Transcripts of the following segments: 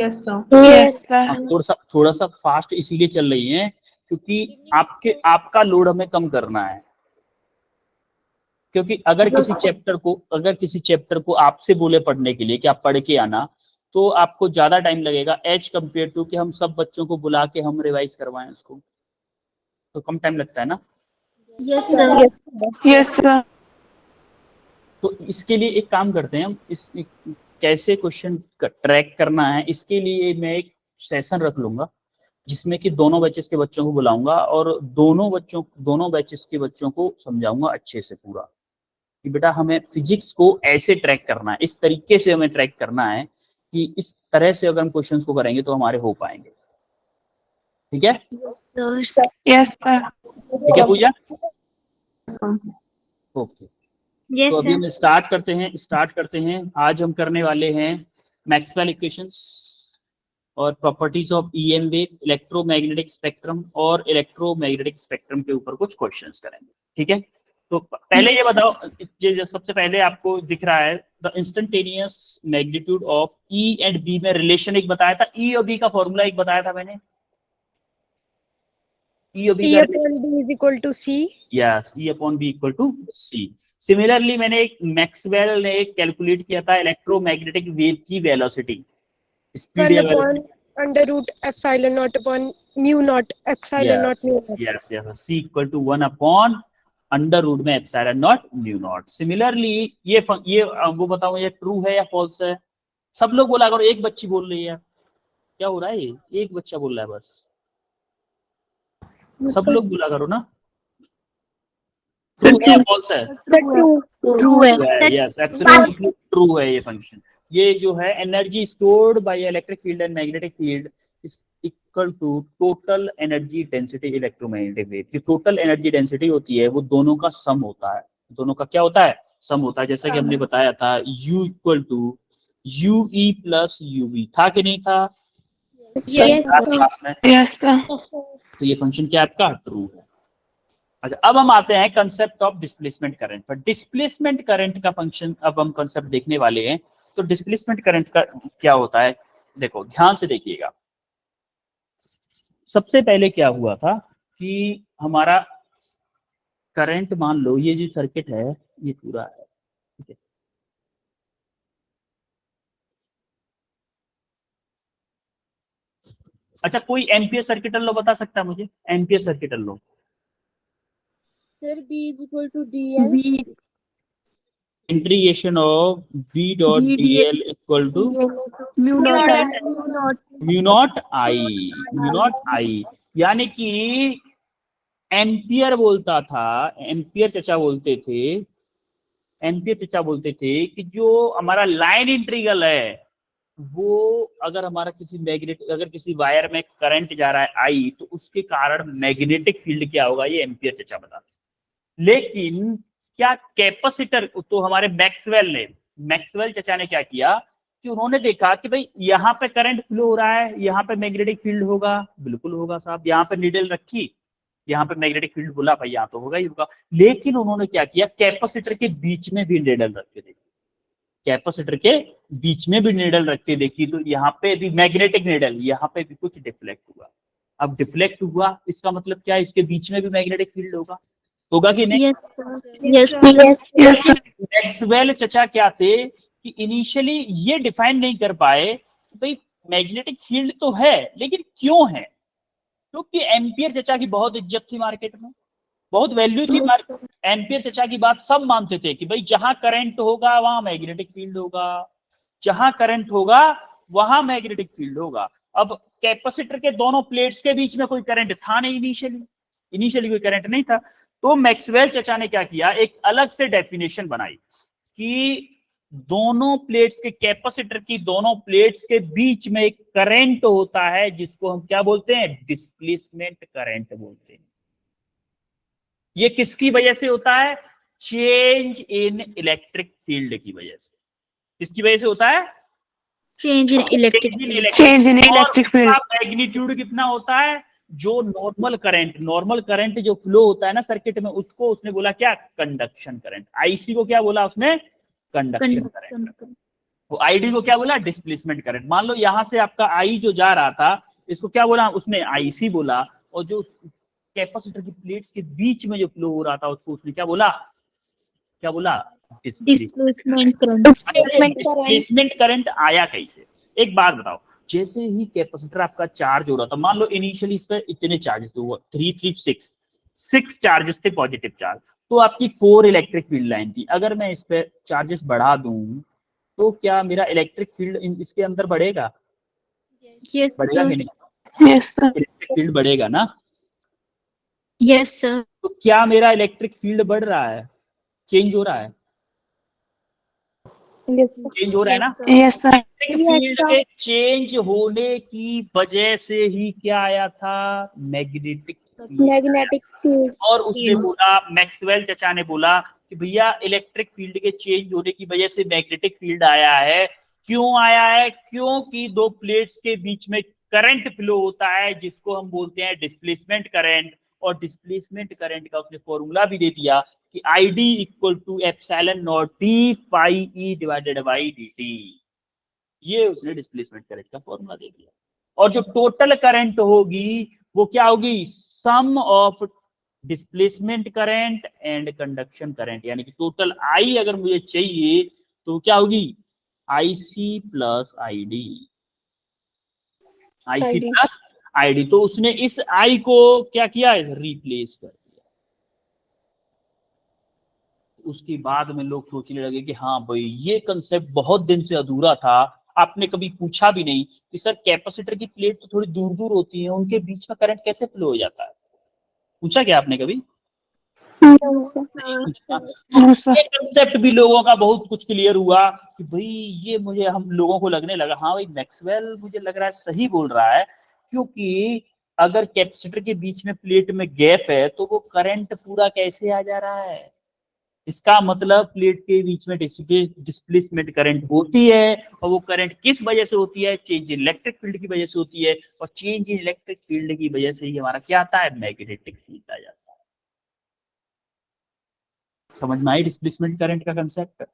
Yes sir. हाँ, थोड़ा सा फास्ट इसीलिए चल रही है क्योंकि आपका लोड हमें कम करना है। क्योंकि अगर किसी चैप्टर को आपसे बोले पढ़ने के लिए कि आप पढ़ के आना, तो आपको ज्यादा टाइम लगेगा एज कम्पेयर टू कि हम सब बच्चों को बुला के हम रिवाइज करवाएं उसको, तो कम टाइम लगता है ना। Yes sir. तो इसके लिए एक काम करते हैं हम, इस कैसे क्वेश्चन ट्रैक करना है इसके लिए मैं एक सेशन रख लूंगा जिसमें कि दोनों बैचेस के बच्चों को बुलाऊंगा और दोनों बैचेस के बच्चों को समझाऊंगा अच्छे से पूरा कि बेटा हमें फिजिक्स को ऐसे ट्रैक करना है, इस तरीके से हमें ट्रैक करना है कि इस तरह से अगर हम क्वेश्चंस को करेंगे तो हमारे हो पाएंगे। ठीक है? Yes sir. ठीक है पूजा? ओके। Yes, तो अभी sir. हम स्टार्ट करते हैं। आज हम करने वाले हैं मैक्सवेल इक्वेशंस और properties of EM wave, electromagnetic spectrum और इलेक्ट्रोमैग्नेटिक स्पेक्ट्रम के ऊपर कुछ क्वेश्चंस करेंगे। ठीक है? तो पहले ये बताओ, ये सबसे पहले आपको दिख रहा है the instantaneous magnitude of E and B में रिलेशन एक बताया था, ई और बी का फॉर्मूला एक बताया था मैंने। E upon B is equal to C. Yes, E upon B equal to C. Similarly, मैंने एक मैक्सवेल ने एक कैलकुलेट किया था इलेक्ट्रोमैग्नेटिक वेव की वेलोसिटी, स्पीड या velocity, under root epsilon naught upon mu naught epsilon naught mu naught. yes, C equal to 1 upon under root में epsilon not mu not. Similarly ये वो बताओ ये ट्रू है या फॉल्स है? सब लोग बोला करो, एक बच्ची बोल रही है। क्या हो रहा है? ये एक बच्चा बोल रहा है बस, सब लोग बोला करो ना। ट्रू है फॉल्स है? ट्रू है। यस, एब्सोल्युटली ट्रू है ये फंक्शन। ये जो है energy stored by electric field and magnetic field is equal to total energy density electromagnetic wave. जो टोटल एनर्जी डेंसिटी होती है वो दोनों का सम होता है। दोनों का क्या होता है? सम होता है। जैसा कि हमने बताया था U equal to UE plus UV, था कि नहीं था? Yes sir. तो ये फंक्शन क्या आपका ट्रू है। अच्छा, अब हम आते हैं कंसेप्ट ऑफ डिस्प्लेसमेंट करंट पर। डिस्प्लेसमेंट करंट का फंक्शन अब हम कंसेप्ट देखने वाले हैं। तो डिस्प्लेसमेंट करंट का क्या होता है, देखो ध्यान से देखिएगा। सबसे पहले क्या हुआ था कि हमारा करंट, मान लो ये जो सर्किट है ये पूरा है, ठीक है। अच्छा, कोई एम्पियर सर्किट लो बता सकता है मुझे? एम्पियर सर्किट लो Sir, B is equal to DL. Integration of B dot DL equal to mu not I. यानी कि एम्पियर बोलता था, एम्पियर चचा बोलते थे कि जो हमारा लाइन इंटीग्रल है वो अगर हमारा किसी वायर में करंट जा रहा है आई, तो उसके कारण मैग्नेटिक फील्ड क्या होगा, ये एम्पियर चचा बताते। लेकिन क्या कैपेसिटर, तो हमारे मैक्सवेल चचा ने क्या किया कि उन्होंने देखा कि भाई यहाँ पे करंट फ्लो हो रहा है, यहाँ पे मैग्नेटिक फील्ड होगा, बिल्कुल होगा साहब। यहाँ पे नीडल रखी, यहाँ पे मैग्नेटिक फील्ड बोला, भाई यहाँ तो होगा ही होगा। लेकिन उन्होंने क्या किया, कैपेसिटर के बीच में भी नीडल रख के देखी, कैपेसिटर के बीच में भी नीडल रख के देखी, तो यहाँ पे भी मैग्नेटिक नीडल, यहाँ पे भी कुछ डिफ्लेक्ट हुआ। अब डिफ्लेक्ट हुआ इसका मतलब क्या है, इसके बीच में भी मैग्नेटिक फील्ड होगा कि नहीं? Yes. मैक्सवेल चचा क्या थे कि इनिशियली ये डिफाइन नहीं कर पाए कि भाई मैग्नेटिक फील्ड तो है लेकिन क्यों है। क्योंकि एम्पियर चचा की बहुत इज्जत थी मार्केट में, बहुत वैल्यू थी मार्केट। एम्पियर चचा की बात सब मानते थे कि भाई जहां करंट होगा वहां मैग्नेटिक फील्ड होगा, जहां करंट होगा वहां मैग्नेटिक फील्ड होगा। अब कैपेसिटर के दोनों प्लेट्स के बीच में कोई करंट था नहीं, इनिशियली कोई करंट नहीं था। तो मैक्सवेल चचा ने क्या किया, एक अलग से डेफिनेशन बनाई कि दोनों प्लेट्स के, कैपेसिटर की दोनों प्लेट्स के बीच में एक करंट होता है जिसको हम क्या बोलते हैं, डिस्प्लेसमेंट करंट बोलते हैं। ये किसकी वजह से होता है, चेंज इन इलेक्ट्रिक फील्ड की वजह से। किसकी वजह से होता है, change in electric field. Magnitude कितना होता है, जो नॉर्मल करंट जो फ्लो होता है ना सर्किट में, उसको उसने बोला क्या, कंडक्शन करंट। आईसी को क्या बोला उसने, कंडक्शन करंट। वो आईडी को क्या बोला, डिस्प्लेसमेंट करंट। मान लो यहाँ से आपका आई जो जा रहा था, इसको क्या बोला उसने, आईसी बोला, और जो कैपेसिटर की प्लेट्स के बीच में जो फ्लो हो रहा था उसको उसने क्या बोला, क्या बोला, डिस्प्लेसमेंट करंट। डिस्प्लेसमेंट करंट आया कैसे? एक बात बताओ, जैसे ही कैपेसिटर आपका चार्ज हो रहा था, मान लो इनिशियली इस पर इतने चार्जेस थे, 6 चार्जेस थे पॉजिटिव चार्ज, तो आपकी 4 इलेक्ट्रिक फील्ड लाइन थी। अगर मैं इस पे चार्जेस बढ़ा दूं तो क्या मेरा इलेक्ट्रिक फील्ड इसके अंदर बढ़ेगा? यस बढ़ेगा कि सर। नहीं? Yes, sir. इलेक्ट्रिक फील्ड बढ़ेगा ना? Yes sir. तो क्या मेरा इलेक्ट्रिक फील्ड बढ़ रहा है, चेंज हो रहा है? Yes, sir. चेंज हो रहा है ना? Yes, sir. इलेक्ट्रिक फील्ड के चेंज होने की वजह से ही क्या आया था, मैग्नेटिक फील्ड। Magnetic field. और उसने बोला, मैक्सवेल चचा ने बोला कि भैया इलेक्ट्रिक फील्ड के चेंज होने की वजह से मैग्नेटिक फील्ड आया है। क्यों आया है? क्योंकि दो प्लेट्स के बीच में करंट फ्लो होता है जिसको हम बोलते हैं डिस्प्लेसमेंट करंट, और डिस्प्लेसमेंट करंट का उसने फॉर्मूला भी दे दिया कि ID equal to epsilon not d phi E divided by dt। ये उसने डिस्प्लेसमेंट करंट का फॉर्मूला दे दिया। और जो टोटल करंट होगी वो क्या होगी, sum of displacement current and conduction current, यानी कि टोटल I अगर मुझे चाहिए तो क्या होगी, IC plus ID, IC plus ID। तो उसने इस I को क्या किया, रिप्लेस कर दिया। उसके बाद में लोग सोचने लगे कि हाँ भाई ये कंसेप्ट बहुत दिन से अधूरा था, आपने कभी पूछा भी नहीं कि सर कैपेसिटर की प्लेट तो थोड़ी दूर दूर होती है, उनके बीच में करंट कैसे फ्लो हो जाता है? पूछा क्या आपने कभी? No, sir. नहीं पूछा। No, sir. ये कंसेप्ट भी लोगों का बहुत कुछ क्लियर हुआ कि भाई ये मुझे, हम लोगों को लगने लगा हाँ भाई मैक्सवेल मुझे लग रहा है सही बोल रहा है, क्योंकि अगर कैपेसिटर के बीच में प्लेट में गैप है तो वो करंट पूरा कैसे आ जा रहा है, इसका मतलब प्लेट के बीच में डिस्प्लेसमेंट करंट होती है, और वो करंट किस वजह से होती है, चेंज इन इलेक्ट्रिक फील्ड की वजह से होती है, और चेंज इन इलेक्ट्रिक फील्ड की वजह से ही हमारा क्या आता है, मैग्नेटिक फील्ड आ जाता है। समझ में आई डिस्प्लेसमेंट करंट का concept?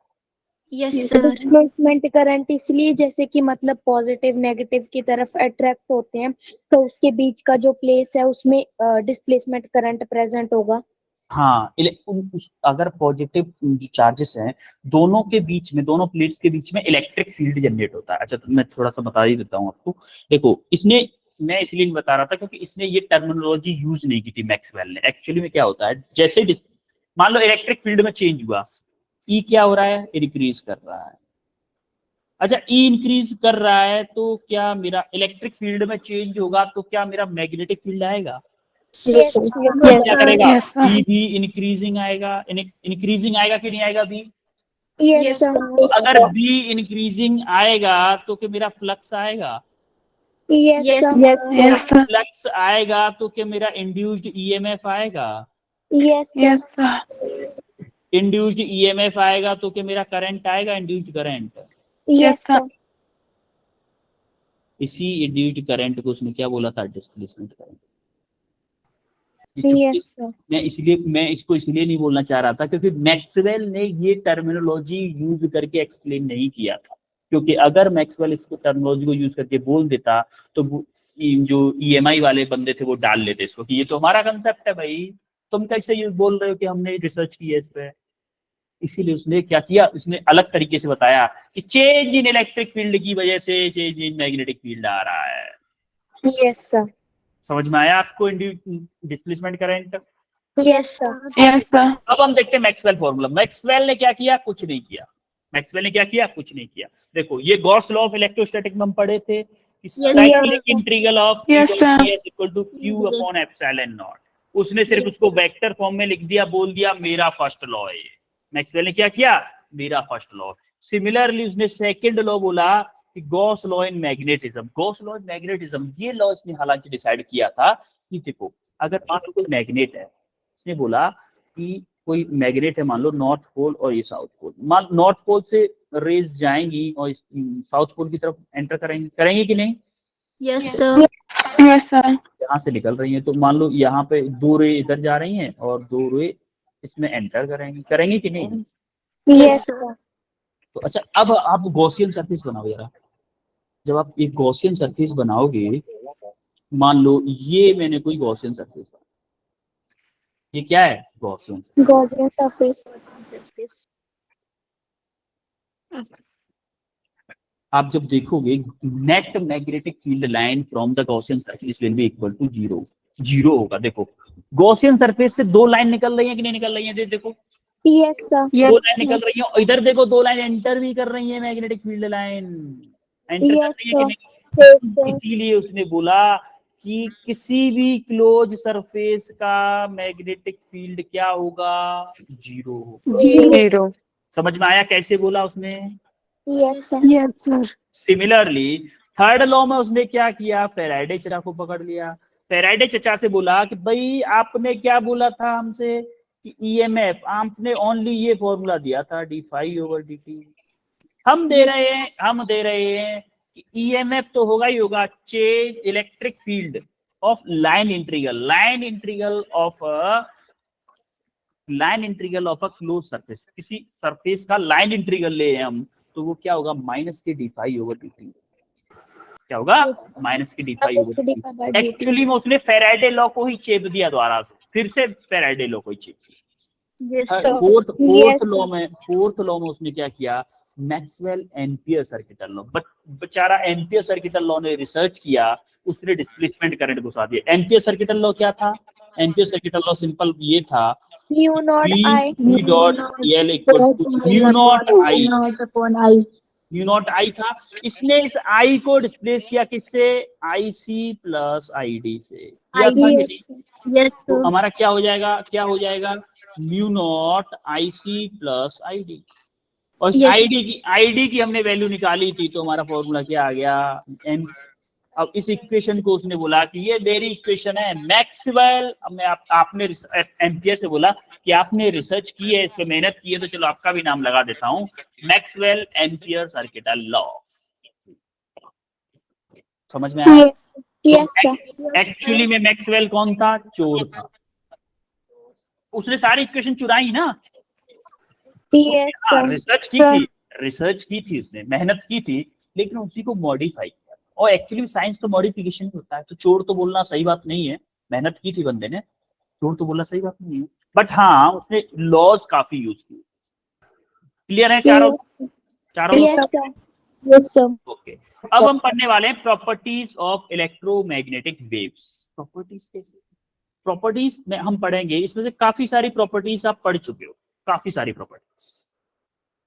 Yes sir. Displacement current इसलिए जैसे कि मतलब पॉजिटिव नेगेटिव की तरफ अट्रैक्ट होते हैं, तो उसके बीच का जो प्लेस है उसमें डिस्प्लेसमेंट करंट प्रेजेंट होगा। हाँ, अगर पॉजिटिव जो चार्जेस हैं दोनों के बीच में, दोनों प्लेट्स के बीच में इलेक्ट्रिक फील्ड जनरेट होता है। अच्छा तो मैं थोड़ा सा बता ही देता हूँ आपको। देखो इसने, मैं इसलिए नहीं बता रहा था क्योंकि इसने ये टर्मिनोलॉजी यूज नहीं की थी मैक्सवेल ने। एक्चुअली में क्या होता है, जैसे मान लो इलेक्ट्रिक फील्ड में चेंज हुआ, ई क्या हो रहा है, इंक्रीज कर रहा है। अच्छा ई इंक्रीज कर रहा है तो क्या मेरा इलेक्ट्रिक फील्ड में चेंज होगा तो क्या मेरा मैग्नेटिक फील्ड आएगा? क्या करेगा? Yes, sir. बी भी इंक्रीजिंग आएगा, इंक्रीजिंग आएगा कि नहीं आएगा बी? यस तो अगर बी इंक्रीजिंग आएगा तो क्या मेरा फ्लक्स आएगा? Yes Yes, sir. फ्लक्स आएगा तो क्या मेरा इंड्यूस्ड ईएमएफ आएगा? Yes Yes, sir. Induced EMF आएगा तो क्या मेरा करंट आएगा, इंड्यूस्ड करंट? Yes, sir. इसी इंड्यूस्ड करंट को उसने क्या बोला था, डिस्प्लेसमेंट करंट। यस मैं इसको इसलिए नहीं बोलना चाह रहा था क्योंकि मैक्सवेल ने ये टर्मिनोलॉजी यूज करके एक्सप्लेन नहीं किया था, क्योंकि अगर मैक्सवेल इसको टर्मिनोलॉजी को यूज करके बोल देता तो जो ईएमआई वाले बंदे थे वो डाल लेते इसको कि ये तो हमारा कंसेप्ट है भाई, तुम कैसे ये बोल रहे हो कि हमने रिसर्च की है इस पे। इसीलिए उसने क्या किया, उसने अलग तरीके से बताया कि चेंज इन इलेक्ट्रिक फील्ड की वजह से चेंज इन मैग्नेटिक फील्ड आ रहा है। Yes sir. समझ में आया आपको displacement current? Yes sir. Yes, sir. अब हम देखते हैं मैक्सवेल फॉर्मूला। मैक्सवेल ने क्या किया, कुछ नहीं किया। मैक्सवेल ने क्या किया, कुछ नहीं किया। देखो ये गॉस लॉ ऑफ इलेक्ट्रोस्टैटिक में हम पढ़े थे कि cyclic integral of Yes, sir. Equal to q upon epsilon not. उसने सिर्फ उसको वेक्टर फॉर्म में लिख दिया, बोल दिया मेरा फर्स्ट लॉ है ये। मैक्सवेल ने क्या किया, मेरा फर्स्ट लॉ। सिमिलरली उसने सेकंड लॉ बोला कि Gauss law in magnetism. Gauss law in magnetism ये लॉ इसने हालांकि डिसाइड किया था कि देखो अगर मान लो कोई मैग्नेट है, इसने बोला कि कोई मैग्नेट है, मान लो नॉर्थ पोल और ये साउथ पोल, मान नॉर्थ पोल से रेज जाएंगी और साउथ पोल की तरफ एंटर करेंगे कि नहीं? Yes sir. Yes, sir. यहाँ से निकल रही हैं तो मान लो यहाँ पे 2 रे इधर जा रही हैं और 2 रे इसमें एंटर करेंगे कि नहीं? Yes sir. तो अच्छा, अब आप गॉसियन सरफेस बनाओ जरा। जब आप एक गॉसियन सरफेस बनाओगे, मान लो ये मैंने कोई गॉसियन सरफेस बनाया, ये क्या है? गॉसियन। Gaussian surface. आप जब देखोगे net magnetic field line from the Gaussian surface will be equal to 0, 0 होगा। देखो गॉसियन सरफेस से दो लाइन निकल रही है कि नहीं निकल रही है? देखो यस सर। दो लाइन निकल रही है, और इधर देखो दो लाइन एंटर भी कर रही है, मैग्नेटिक फील्ड लाइन एंटर कर यस रही है कि नहीं? सर। इसीलिए उसने बोला कि किसी भी क्लोज सरफेस का मैग्नेटिक फील्ड क्या होगा? 0 होगा। 0। समझ में आया कैसे बोला उसने? Yes sir. Similarly third law में उसने क्या किया? फैराडे चचा को पकड़ लिया। फैराडे चचा से बोला कि भाई आपने क्या बोला था हमसे कि ईएमएफ, आपने ओनली ये फॉर्मूला दिया था d∅/dt। हम दे रहे हैं कि ईएमएफ तो होगा ही होगा, change electric field of line integral of a close surface. किसी सरफेस का लाइन इंटीग्रल ले हम, तो वो क्या होगा? माइनस के d∅/dt। क्या होगा? माइनस के d∅/dt। एक्चुअली में उसने फैराडे लॉ को ही चेप दिया दोबारा से, फिर से फैराडे लॉ को ही चेप दिया। फोर्थ लॉ में उसने क्या किया? Maxwell ampere circuital law. बेचारा एम्पियर सर्किटल लॉ ने रिसर्च किया, उसने डिस्प्लेसमेंट करंट घुसा दिया। एम्पियर सर्किटल लॉ क्या था? एम्पियर सर्किटल लॉ सिंपल ये था, mu not I mu not आई था। इसने इस आई को डिस्प्लेस किया किससे? IC प्लस ID से। किया था कि नहीं? यस तो सर। हमारा क्या हो जाएगा? Mu naught IC plus ID। और इस Yes. ID की हमने वैल्यू निकाली थी, तो हमारा फॉर्मूला क्या आ गया? अब इस इक्वेशन को उसने बोला कि ये मेरी इक्वेशन है मैक्सवेल। अब मैं आपने एम्पियर से बोला कि आपने रिसर्च की है, इस पे मेहनत की है, तो चलो आपका भी नाम लगा देता हूं, मैक्सवेल एम्पियर सर्किटल लॉ। समझ में आया? Yes sir. एक्चुअली में मैक्सवेल कौन था? चोर था। उसने सारी इक्वेशन चुराई ना। Yes sir. रिसर्च की थी उसने, मेहनत की थी, लेकिन उसी को मॉडिफाई किया। और एक्चुअली साइंस तो मॉडिफिकेशन ही होता है। तो चोर तो बोलना सही बात नहीं है, मेहनत की थी बंदे ने, चोर तो बोलना सही बात नहीं है। बट हाँ, उसने लॉज काफी यूज किए। क्लियर है चारों? Yes sir. ओके, अब हम पढ़ने वाले हैं properties of electromagnetic waves. Properties कैसे? प्रॉपर्टीज में हम पढ़ेंगे, इसमें से काफी सारी प्रॉपर्टीज आप पढ़ चुके हो, काफी सारी प्रॉपर्टीज।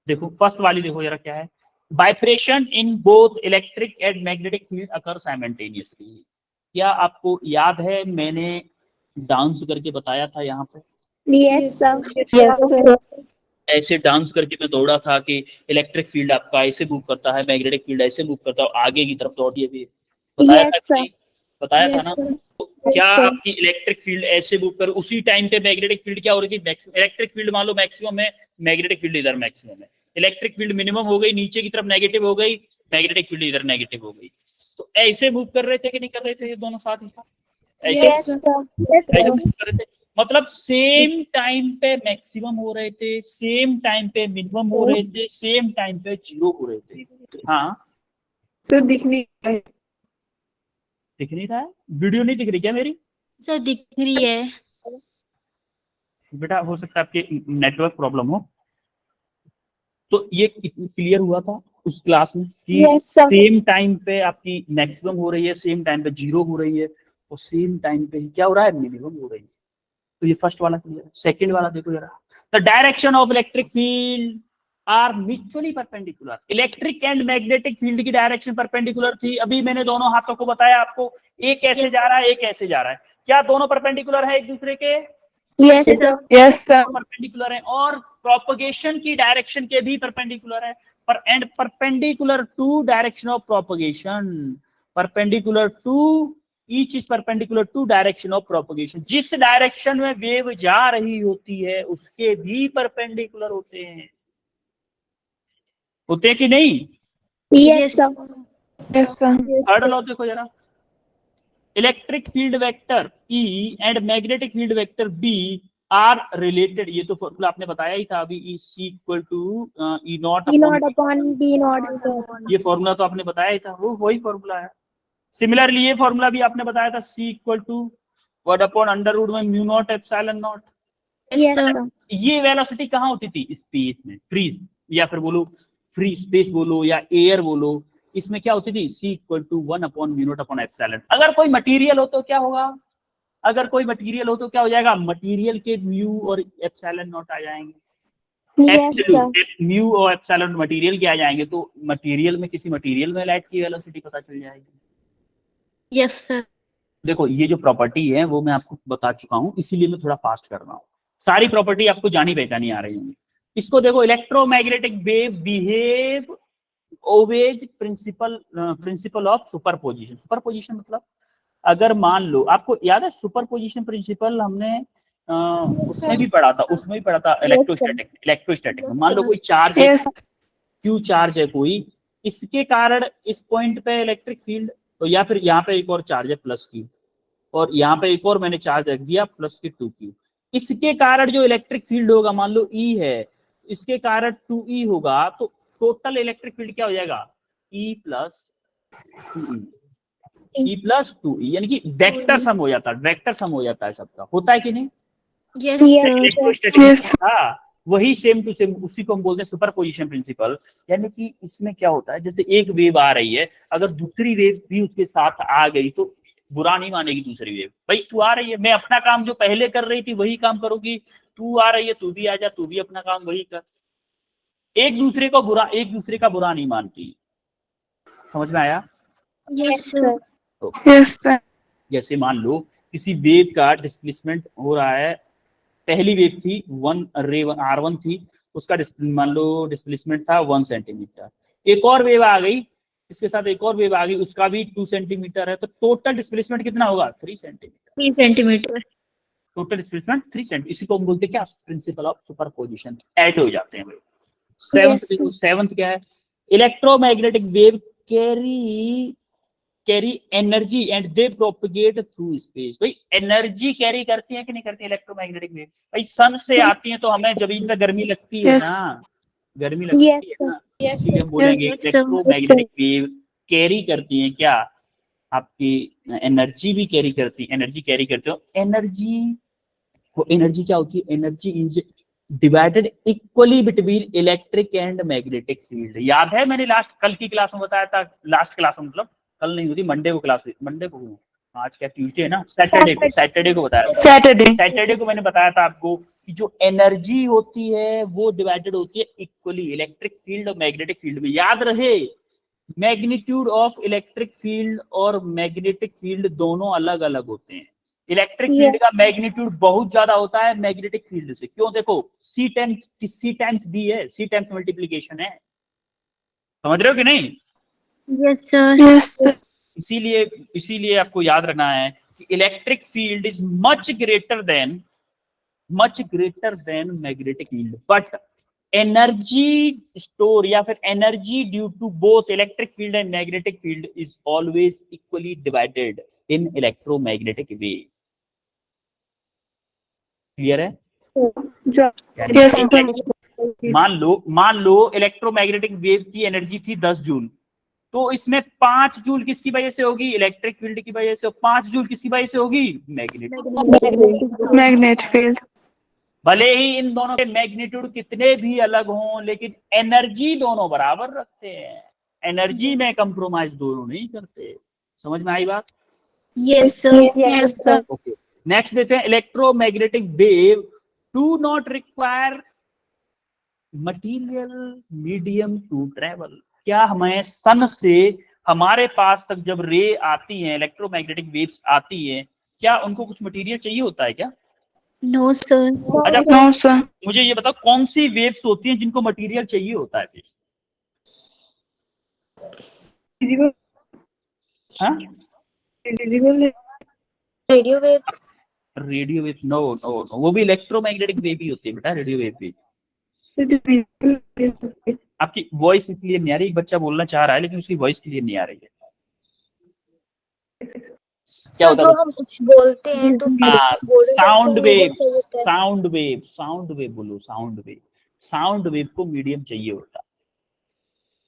देखो फर्स्ट वाली देखो जरा क्या है? Vibration in both electric and magnetic field occur simultaneously. क्या आपको याद है मैंने डांस करके बताया था यहाँ पे? Yes sir. ऐसे डांस करके मैं दौड़ा था कि इलेक्ट्रिक फील्ड आपका ऐसे मूव करता है, मैग्नेटिक फील्ड ऐसे मूव करता है, आगे की तरफ दौड़िए भी बताया था कि नहीं? बताया था ना? तो क्या आपकी इलेक्ट्रिक फील्ड ऐसे मूव कर, उसी टाइम पे मैग्नेटिक फील्ड क्या हो रही थी? इलेक्ट्रिक फील्ड मान लो मैक्सिमम है, मैग्नेटिक फील्ड इधर मैक्सिमम है। इलेक्ट्रिक फील्ड मिनिमम हो गई, नीचे की तरफ नेगेटिव हो गई, मैग्नेटिक फील्ड इधर नेगेटिव हो गई। तो ऐसे मूव कर रहे थे कि नहीं कर रहे थे ये दोनों साथ ही साथ? ऐसे मूव कर रहे थे, मतलब सेम टाइम पे मैक्सिमम हो रहे थे, सेम टाइम पे मिनिमम हो रहे थे, सेम टाइम पे 0 हो रहे थे। हाँ, तो दिख नहीं रहा है। दिख नहीं रहा है? वीडियो नहीं दिख रही क्या मेरी? सर दिख रही है। बेटा हो सकता है आपके नेटवर्क प्रॉब्लम हो। तो ये क्लियर हुआ था उस क्लास में कि सेम टाइम पे आपकी मैक्सिमम हो रही है, सेम टाइम पे 0 हो रही है, और सेम टाइम पे क्या हो रहा है? मिनिमम हो रही है। तो ये फर्स्ट वाला क्लियर है। सेकंड वाला देखो जरा, the direction of electric field are mutually perpendicular. Electric and magnetic field की डायरेक्शन परपेंडिकुलर थी। अभी मैंने दोनों हाथों को बताया आपको, एक ऐसे जा रहा है, एक ऐसे जा रहा है। क्या दोनों परपेंडिकुलर है एक दूसरे के? Yes sir. परपेंडिकुलर है। और प्रोपगेशन की डायरेक्शन के भी परपेंडिकुलर है, पर and perpendicular to direction of propagation. Perpendicular to each is perpendicular to direction of propagation. जिस डायरेक्शन में वेव जा रही होती है उसके भी परपेंडिकुलर होते हैं। होते कि नहीं? Yes sir. थर्ड लॉ देखो जरा, electric field vector E and magnetic field vector B are related, ये तो फॉर्मूला आपने बताया ही था अभी, E c equal to E not E not upon B not, ये फॉर्मूला तो आपने बताया ही था, वो वही फॉर्मूला है। सिमिलरली ये फॉर्मूला भी आपने बताया था, c equal to 1 upon under root में mu not epsilon not. Yes, sir. ये वेलोसिटी कहाँ होती थी? स्पेस में, फ्री, या फिर बोलो फ्री स्पेस बोलो या एयर बोलो, इसमें क्या होती थी? C equal to 1 upon mu not upon epsilon. अगर कोई मटेरियल हो तो क्या होगा? अगर कोई मटेरियल हो तो क्या हो जाएगा? मटेरियल के म्यू और एप्सिलॉन नॉट आ जाएंगे। यस सर, म्यू और एप्सिलॉन मटेरियल के आ जाएंगे, तो मटेरियल में, किसी मटेरियल में लाइट की वेलोसिटी पता चल जाएगी। Yes, sir. देखो ये जो प्रॉपर्टी है वो मैं आपको बता चुका हूं, इसीलिए मैं थोड़ा फास्ट कर रहा हूँ। सारी प्रॉपर्टी आपको जानी पहचानी आ रही होंगी। इसको देखो, electromagnetic wave behave always principle of superposition. Superposition मतलब, अगर मान लो, आपको याद है सुपरपोजिशन प्रिंसिपल हमने उसमें भी पढ़ा था, इलेक्ट्रोस्टैटिक में। मान लो कोई चार्ज है, Yes. क्यू चार्ज है कोई, इसके कारण इस पॉइंट पे इलेक्ट्रिक फील्ड, तो या फिर यहाँ पे एक और चार्ज है प्लस क्यू, और यहाँ पे एक और मैंने चार्ज रख दिया प्लस के 2q, इसके कारण जो इलेक्ट्रिक फील्ड होगा, मान लो E है, इसके कारण 2E होगा, तो टोटल इलेक्ट्रिक फील्ड क्या हो जाएगा? E प्लस 2E, यानी कि वेक्टर सम हो जाता है, वेक्टर सम हो जाता है सबका, होता है कि नहीं? Yes, Yes, sir. Electrostatic Yes. था वही, सेम टू सेम, उसी को हम बोलते हैं सुपरपोजिशन प्रिंसिपल। यानी कि इसमें क्या होता है, जैसे एक वेव आ रही है, अगर दूसरी वेव भी उसके साथ आ गई तो बुरा नहीं मानेगी दूसरी वेव। भाई तू आ रही है, मैं अपना काम जो पहले कर रही थी वही काम करूंगी, तू आ रही है तू भी आ जा, तू भी अपना काम वही कर। एक दूसरे का बुरा नहीं मानती। समझ में आया? Yes, sir. Yes, sir. जैसे मान लो किसी वेव का डिस्प्लेसमेंट हो रहा है, पहली वेव थी R1 थी, उसका मान लो डिस्प्लेसमेंट था 1 सेंटीमीटर। एक और वेव आ गई, इसके साथ एक और वेव आ गई, उसका भी 2 सेंटीमीटर है, तो टोटल डिस्प्लेसमेंट कितना होगा? 3 centimetre. 3 centimeter. Total displacement 3 centimetre. इसी को हम बोलते हैं क्या? Principle of superposition. ऐड हो जाते हैं भाई। सेवंथ क्या है? Electromagnetic wave carry energy and they propagate through space. भाई एनर्जी कैरी करती है कि नहीं करती इलेक्ट्रोमैग्नेटिक वेव? भाई सन से आती है तो हमें जमीन पे गर्मी लगती है ना, गर्मी लगती है ना, इसीलिए हम बोलेंगे इलेक्ट्रोमैग्नेटिक वेव कैरी करती है क्या? आपकी एनर्जी भी कैरी करती है, एनर्जी कैरी करते हो। एनर्जी क्या होती है? Energy is divided equally between electric and magnetic field. याद है मैंने कल की क्लास में बताया था, लास्ट क्लास में, मतलब कल नहीं होती, मंडे को क्लास हुई, मंडे को, आज क्या ट्यूसडे है ना, सैटरडे को बताया था। सैटरडे को मैंने बताया था आपको कि जो एनर्जी होती है वो डिवाइडेड होती है इक्वली इलेक्ट्रिक फील्ड और मैग्नेटिक फील्ड में। याद रहे, मैग्नीट्यूड ऑफ इलेक्ट्रिक फील्ड और मैग्नेटिक फील्ड दोनों अलग अलग होते हैं। इलेक्ट्रिक फील्ड का मैग्नीट्यूड बहुत ज्यादा होता है मैग्नेटिक फील्ड से। क्यों? देखो C टाइम्स B है, C टाइम्स मल्टीप्लीकेशन है। समझ रहे हो कि नहीं? Yes, sir. Yes, sir. इसीलिए आपको याद रखना है कि electric field is much greater than magnetic field, but energy store या फिर energy due to both electric field and magnetic field is always equally divided in electromagnetic wave. Clear है? Yes, sir. मान लो इलेक्ट्रोमैग्नेटिक वेव की energy थी 10 joule, तो इसमें 5 joule किसकी वजह से होगी? इलेक्ट्रिक फील्ड की वजह से। 5 जूल किसकी वजह से होगी? मैग्नेटिक। Magnet field. भले ही इन दोनों के मैग्नीट्यूड कितने भी अलग हों, लेकिन एनर्जी दोनों बराबर रखते हैं। एनर्जी में कंप्रोमाइज दोनों नहीं करते। समझ में आई बात? Yes, sir. Yes, sir. Okay, next देते हैं, electromagnetic wave do not require material medium to travel. क्या हमें सन से हमारे पास तक जब रे आती है, इलेक्ट्रोमैग्नेटिक वेव्स आती है, क्या उनको कुछ मटेरियल चाहिए होता है क्या? No, sir. अच्छा, No, sir. मुझे ये बताओ कौन सी वेव्स होती हैं जिनको मटेरियल चाहिए होता है फिर? हाँ? Radio waves. Radio wave? No, वो भी इलेक्ट्रोमैग्नेटिक वेव ही होती है बेटा, रेडियो वेव भी। आपकी वॉइस क्लियर नहीं आ रही, एक बच्चा बोलना चाह रहा है लेकिन उसकी वॉइस क्लियर नहीं आ रही है। क्या सर होता जो है? हम कुछ बोलते हैं तो फिर हाँ, बोलने का साउंड उसको वेव, मीडियम चाहिए होता है। साउंड वेव बोलो, साउंड वेव, साउंड वेव को मीडियम चाहिए होता है,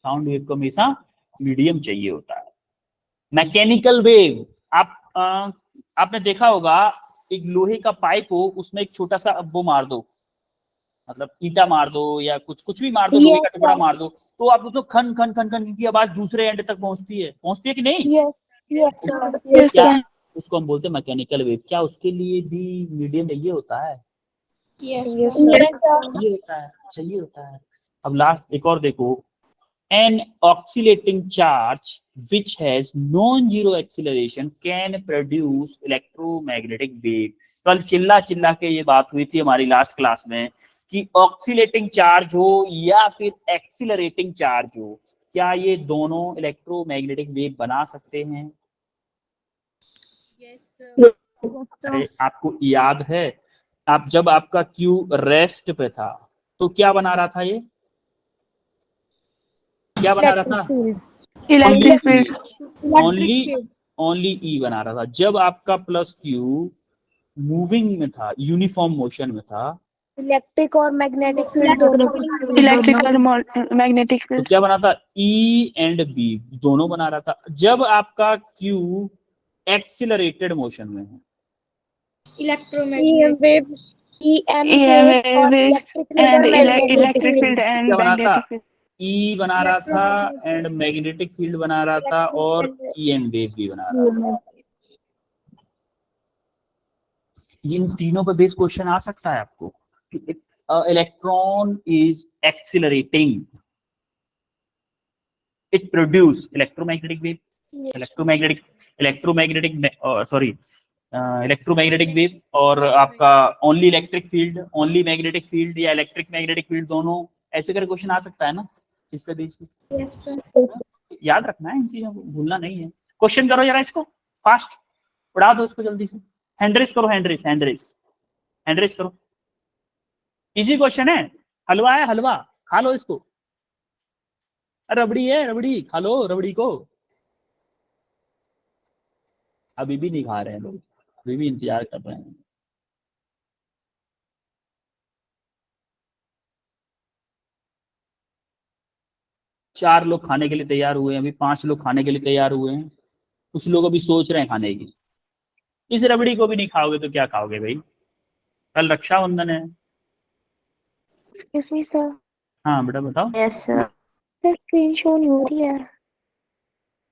साउंड वेव को हमेशा मीडियम चाहिए होता है। मैकेनिकल वेव, आपने देखा होगा, एक लोहे का पाइप हो, उसमें एक छोटा सा वो मार दो, मतलब ईटा मार दो या कुछ भी मार दो, लोहे का यस टुकड़ा सर, मार दो, तो आप उसको खन खन खन खन की आवाज दूसरे एंड तक पहुंचती है कि नहीं? यस यस सर, Yes, क्या sir. उसको हम बोलते हैं मैकेनिकल वेव। क्या उसके लिए भी मीडियम चाहिए होता है? यस Yes, सर, चाहिए होता है, चाहिए होता है। अब लास्ट एक और देखो, an oscillating charge which has non-zero acceleration can produce electromagnetic wave। कल चिल्ला चिल्ला के ये बात हुई थी हमारी लास्ट क्लास में कि ऑक्सीलेटिंग चार्ज हो या फिर एक्सीलरेटिंग चार्ज हो, क्या ये दोनों इलेक्ट्रोमैग्नेटिक वेव बना सकते हैं? Yes, sir. अरे आपको याद है, आप जब आपका क्यू रेस्ट पे था तो क्या बना रहा था, ये क्या बना रहा था? Electric field. Only only E बना रहा था। जब आपका प्लस क्यू मूविंग में था, यूनिफॉर्म मोशन में था, इलेक्ट्रिक और मैग्नेटिक फील्ड दोनों Electrical magnetic तो field. क्या बना था? ई एंड बी दोनों बना रहा था। जब आपका क्यू एक्सिलरेटेड मोशन में है, EM waves, EM EM waves और waves इलेक्ट्रिक and और मैग्नेटिक electric field क्या and बना था? magnetic field. ई बना रहा था एंड मैग्नेटिक फील्ड बना रहा था और ईएम वेव भी बना रहा था। इन तीनों पे बेस क्वेश्चन आ सकता है आपको कि electron is accelerating, it produce electromagnetic wave, electromagnetic wave, और आपका only electric field, only magnetic field या इलेक्ट्रिक मैग्नेटिक फील्ड दोनों, ऐसे करके क्वेश्चन आ सकता है ना इस पे बेस। याद रखना है, इन चीजों को भूलना नहीं है। क्वेश्चन करो जरा इसको फास्ट, पढ़ा दो इसको जल्दी से। हैंडरेस करो, हैंडरेस करो, इजी क्वेश्चन है। हलवा है, हलवा खा लो इसको। रबड़ी है, रबड़ी खा लो, रबड़ी को। अभी भी नहीं खा रहे हैं लोग, अभी भी इंतजार कर रहे हैं। चार लोग खाने के लिए तैयार हुए हैं, अभी 5 लोग खाने के लिए तैयार हुए हैं, कुछ लोग अभी सोच रहे हैं खाने की। इस रबड़ी को भी नहीं खाओगे तो क्या खाओगे भाई? कल रक्षाबंधन है। Excuse me, sir. हाँ बेटा बताओ। Yes, sir. Sir, screen show नहीं हो रही है.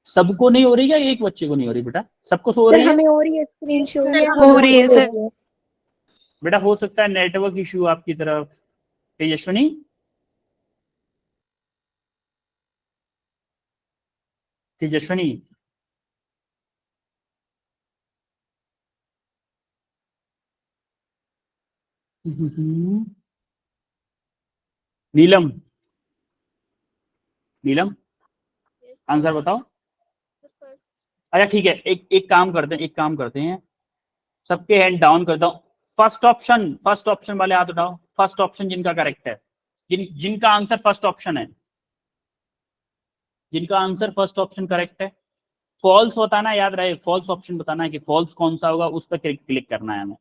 सबको नहीं हो रही है, एक बच्चे को नहीं हो रही बेटा? सबको हो सर रही है हमें हो रही है स्क्रीन शो, हो रही है सर. बेटा? हो सकता है नेटवर्क इशू आपकी तरफ। तेजस्विनी, तेजस्विनी नीलम, नीलम आंसर बताओ। अच्छा ठीक है, एक काम करते हैं, सबके हैंड डाउन कर दो। फर्स्ट ऑप्शन वाले हाथ उठाओ। फर्स्ट ऑप्शन जिनका करेक्ट है, जिनका आंसर फर्स्ट ऑप्शन है, जिनका आंसर फर्स्ट ऑप्शन करेक्ट है। फॉल्स बताना याद रहे, फॉल्स ऑप्शन बताना है कि फॉल्स कौन सा होगा, उस पर क्लिक करना है हमें।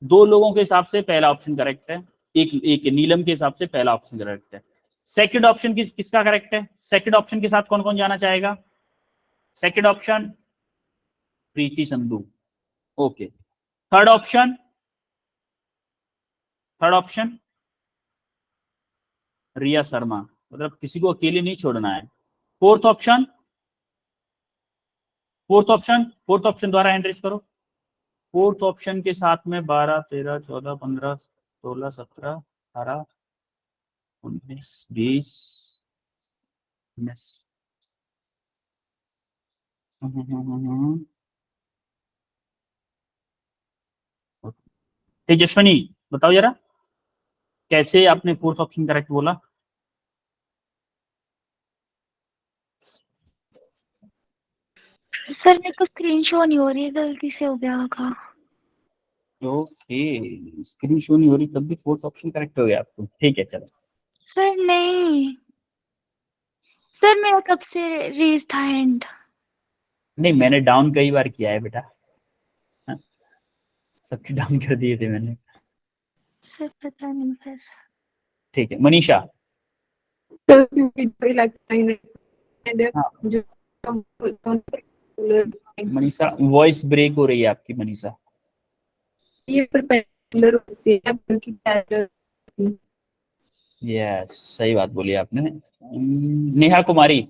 2 लोगों के हिसाब से पहला ऑप्शन करेक्ट है, एक नीलम के हिसाब से पहला ऑप्शन करेक्ट है। सेकंड ऑप्शन किसका करेक्ट है? सेकंड ऑप्शन के साथ कौन कौन जाना चाहेगा? सेकंड ऑप्शन प्रीति Sandhu, okay. Third option Riya Sharma, मतलब किसी को अकेले नहीं छोड़ना है। फोर्थ ऑप्शन द्वारा हैंड रेज करो। फोर्थ ऑप्शन के साथ में 12, 13, 14, 15, 16, 17, 18, 19, 20, 19। तेजस्विनी बताओ जरा, कैसे आपने फोर्थ ऑप्शन करेक्ट बोला? सर मेरे को स्क्रीन शो नहीं हो रही है, गलती से हो गया होगा. ओके, स्क्रीन शो नहीं हो रही तब भी फोर्थ ऑप्शन करेक्ट हो गया आपको, ठीक है चलो। सर नहीं, सर मेरा कब से रेज था हैंड. नहीं, मैंने डाउन कई बार किया है बेटा, हाँ, सबके डाउन कर दिए थे मैंने। सर पता नहीं फिर। ठीक है, मनीषा। तो क्योंकि जो इलेक्ट्रॉनिक हाँ। जो मनीषा वॉइस ब्रेक हो रही है आपकी मनीषा। ये परपेंडिकुलर होती है बल्कि पैरेलल। यस, सही बात बोली आपने। नेहा कुमारी।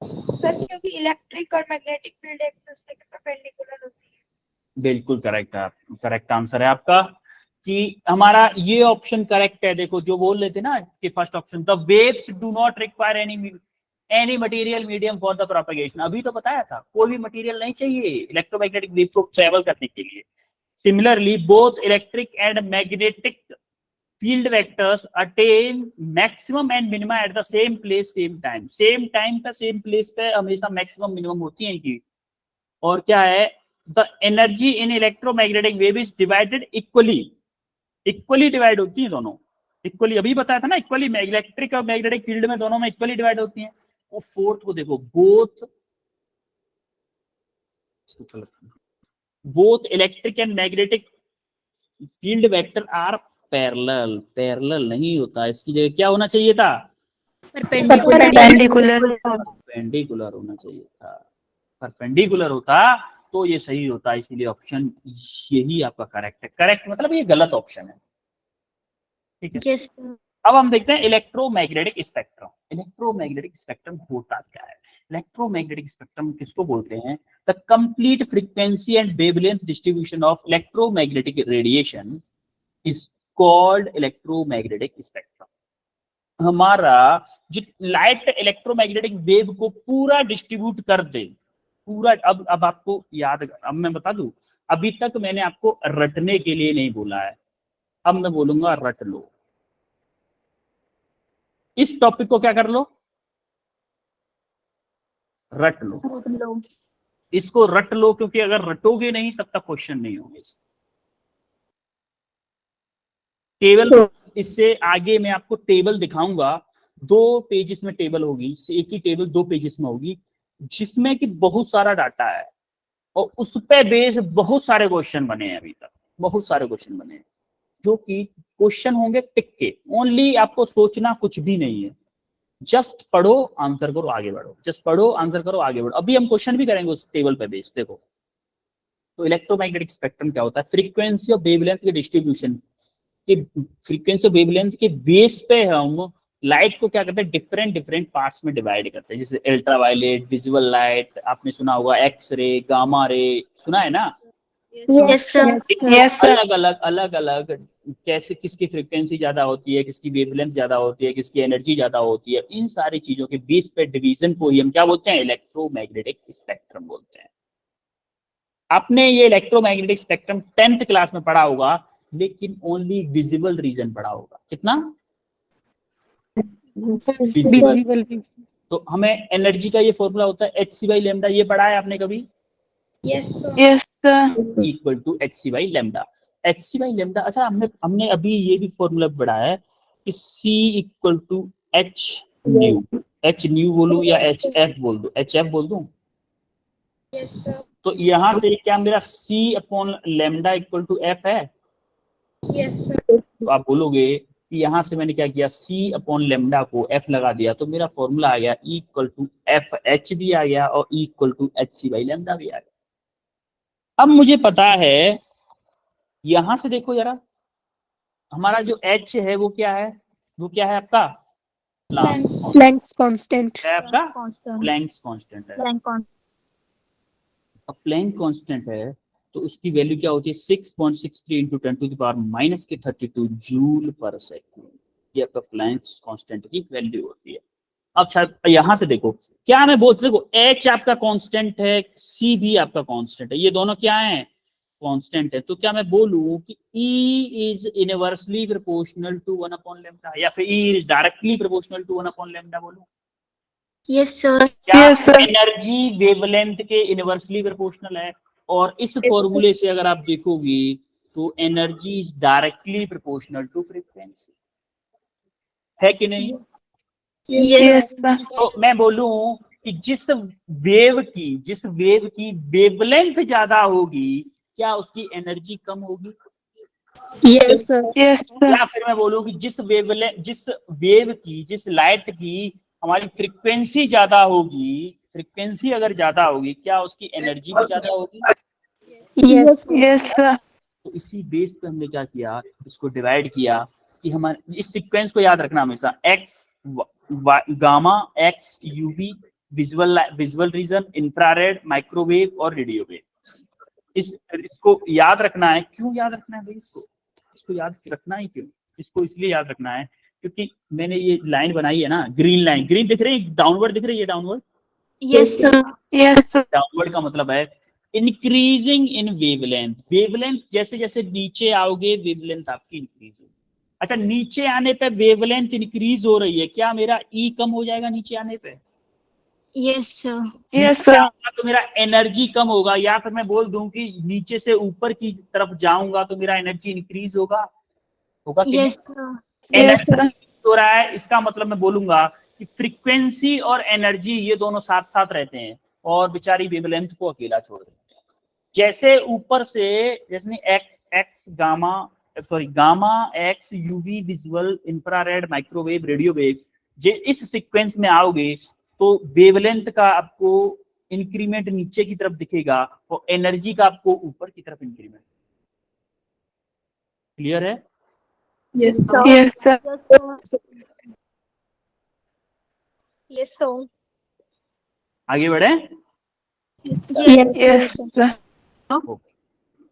सर क्योंकि इलेक्ट्रिक और मैग्नेटिक फील्ड एक दूसरे के परपेंडिकुलर होती है। बिल्कुल करेक्ट है, करेक्ट आंसर है आपका कि हमारा ये ऑप्शन करेक्ट है। देखो जो बोल रहे थे ना कि first option, the waves do not require any material medium for the propagation. अभी तो बताया था, कोई भी मटेरियल नहीं चाहिए इलेक्ट्रोमैग्नेटिक वेव को ट्रेवल करने के लिए। Similarly both electric and magnetic field vectors attain maximum and minimum at the same place same time. Same time पे सेम प्लेस पे हमेशा मैक्सिमम मिनिमम होती है इनकी। और क्या है, the energy in electromagnetic wave is divided equally. Equally divide होती है दोनों, इक्वली। अभी बताया था ना, इक्वली इलेक्ट्रिक और मैग्नेटिक फील्ड में दोनों में इक्वली डिवाइड होती हैं। और फोर्थ को देखो, both electric and magnetic field vector are parallel. Parallel नहीं होता, इसकी जगह क्या होना चाहिए था? परपेंडिकुलर। परपेंडिकुलर होना चाहिए था। परपेंडिकुलर होता तो ये सही होता, इसीलिए ऑप्शन यही आपका करेक्ट है। करेक्ट मतलब ये गलत ऑप्शन है, ठीक है। Yes, अब हम देखते हैं इलेक्ट्रोमैग्नेटिक स्पेक्ट्रम। इलेक्ट्रोमैग्नेटिक स्पेक्ट्रम होता क्या है? इलेक्ट्रोमैग्नेटिक स्पेक्ट्रम किसको बोलते हैं? The complete frequency and wavelength distribution of electromagnetic radiation is called electromagnetic spectrum. हमारा जो लाइट इलेक्ट्रोमैग्नेटिक वेव को पूरा डिस्ट्रीब्यूट कर दे, पूरा। अब आपको याद, अब मैं बता दूं, अभी तक मैंने आपको रटने के लिए नहीं बोला है, अब मैं बोलूंगा रट लो। इस टॉपिक को क्या कर लो? रट लो। इसको रट लो, क्योंकि अगर रटोगे नहीं तब तक क्वेश्चन नहीं होंगे। टेबल, इससे आगे मैं आपको टेबल दिखाऊंगा। 2 पेजेस में टेबल होगी, एक ही टेबल 2 पेजेस में होगी, जिसमें कि बहुत सारा डाटा है और उस पे बेस बहुत सारे क्वेश्चन बने हैं। अभी तक बहुत सारे क्वेश्चन बने हैं, जो कि क्वेश्चन होंगे टिक के। ओनली आपको सोचना कुछ भी नहीं है, जस्ट पढ़ो, आंसर करो, आगे बढ़ो। जस्ट पढ़ो, आंसर करो, आगे बढ़ो। अभी हम क्वेश्चन भी करेंगे उस टेबल पे बेस। देखो तो इलेक्ट्रोमैग्नेटिक स्पेक्ट्रम क्या होता है? फ्रीक्वेंसी और वेवलेंथ के डिस्ट्रीब्यूशन के, फ्रीक्वेंसी और वेवलेंथ के बेस पे हम लाइट को क्या करते हैं? डिफरेंट डिफरेंट पार्ट्स में डिवाइड करते हैं। जैसे अल्ट्रावायलेट, विजुअल लाइट, आपने सुना होगा, एक्स रे, गामा रे, सुना है ना? yes, sir. अलग अलग कैसे, किसकी फ्रीक्वेंसी ज्यादा होती है, किसकी वेवलेंथ ज्यादा होती है, किसकी एनर्जी ज्यादा होती है, इन सारी चीजों के बेस पे डिवीजन को ही हम क्या बोलते हैं? इलेक्ट्रोमैग्नेटिक स्पेक्ट्रम बोलते हैं। आपने ये इलेक्ट्रोमैग्नेटिक स्पेक्ट्रम 10th क्लास में पढ़ा होगा, लेकिन ओनली विजिबल रीजन पढ़ा होगा। कितना? विजिबल। तो हमें एनर्जी का ये फॉर्मूला होता है hc/λ। ये पढ़ा है आपने कभी? Yes sir. Yes sir. Equal to hc/λ। hc/λ, अच्छा हमने अभी ये भी फॉर्मूला पढ़ा है कि c equal to h nu. h nu बोलूं या hf बोल दूं? hf बोल दूं? Yes sir. तो यहाँ से क्या मेरा c/λ इक्वल टू f है? Yes sir. तो आप बोलोगे कि यहाँ से मैंने क्या किया, c/λ को f लगा दिया, तो मेरा फॉर्मूला आ गया E इक्वल टू FH भी आ गया और E इक्वल टू hc/λ भी आ गया। अब मुझे पता है, यहां से देखो जरा, हमारा जो H है वो क्या है? वो क्या है आपका? Planck's constant. है आपका प्लैंक्स कांस्टेंट है। अब प्लैंक कांस्टेंट है तो उसकी वैल्यू क्या होती है? 6.63 इंटू 10⁻³ जूल पर सेकंड। ये आपका प्लैंक्स कांस्टेंट की वैल्यू होती है। अच्छा यहां से देखो, क्या मैं बोलते, देखो H आपका कांस्टेंट है, C भी आपका कांस्टेंट है, ये दोनों क्या है? कांस्टेंट है। तो क्या मैं बोलूं कि E is inversely proportional to 1/λ, या फिर E is directly proportional to 1/λ बोलूं? Yes, sir. क्या एनर्जी वेवलेंथ के इनवर्सली प्रोपोर्शनल है? और इस फॉर्मूले से अगर आप देखोगे तो energy is directly proportional to frequency, है कि नहीं? Yes, sir. तो मैं बोलूं कि जिस वेव की वेवलेंथ ज्यादा होगी, क्या उसकी एनर्जी कम होगी? Yes, sir. या फिर मैं बोलूं कि जिस वेव की, जिस लाइट की हमारी फ्रीक्वेंसी ज्यादा होगी, फ्रीक्वेंसी अगर ज्यादा होगी, क्या उसकी एनर्जी भी ज्यादा होगी? Yes. तो इसी बेस पे हमने क्या किया, इसको डिवाइड किया कि हमारे इस सीक्वेंस को याद रखना हमेशा, X gamma, X UV, visual region, infrared, microwave और रेडियो वेव। इसको याद रखना है। क्यों याद रखना है भाई? इसको याद रखना है क्यों? इसको इसलिए याद रखना है क्योंकि मैंने ये लाइन बनाई है ना, ग्रीन लाइन, ग्रीन दिख रही है, डाउनवर्ड दिख रही है, डाउनवर्ड। Yes, sir. डाउनवर्ड का मतलब है इंक्रीजिंग इन वेवलेंथ। वेवलेंथ जैसे जैसे नीचे आओगे, वेवलेंथ आपकी इंक्रीज होगी। अच्छा, नीचे आने पे वेवलेंथ इंक्रीज हो रही है, क्या मेरा ई कम हो जाएगा नीचे आने पे? Yes, sir. नीचे आऊंगा तो मेरा एनर्जी कम होगा, या फिर मैं बोल दूं कि नीचे से ऊपर की तरफ जाऊंगा तो मेरा एनर्जी इंक्रीज होगा कि Yes, sir. एनर्जी हो रहा है। इसका मतलब मैं बोलूंगा कि फ्रीक्वेंसी और एनर्जी ये दोनों साथ साथ रहते हैं और बेचारी वेवलेंथ को अकेला छोड़ देते हैं। जैसे ऊपर से, जैसे X gamma, X UV, visual, infrared, microwave, radio wave, जे इस सीक्वेंस में आओगे तो वेवलेंथ का आपको इंक्रीमेंट नीचे की तरफ दिखेगा और एनर्जी का आपको ऊपर की तरफ इंक्रीमेंट। क्लियर है? Yes, sir. Yes, sir. आगे बढ़े? Yes, sir.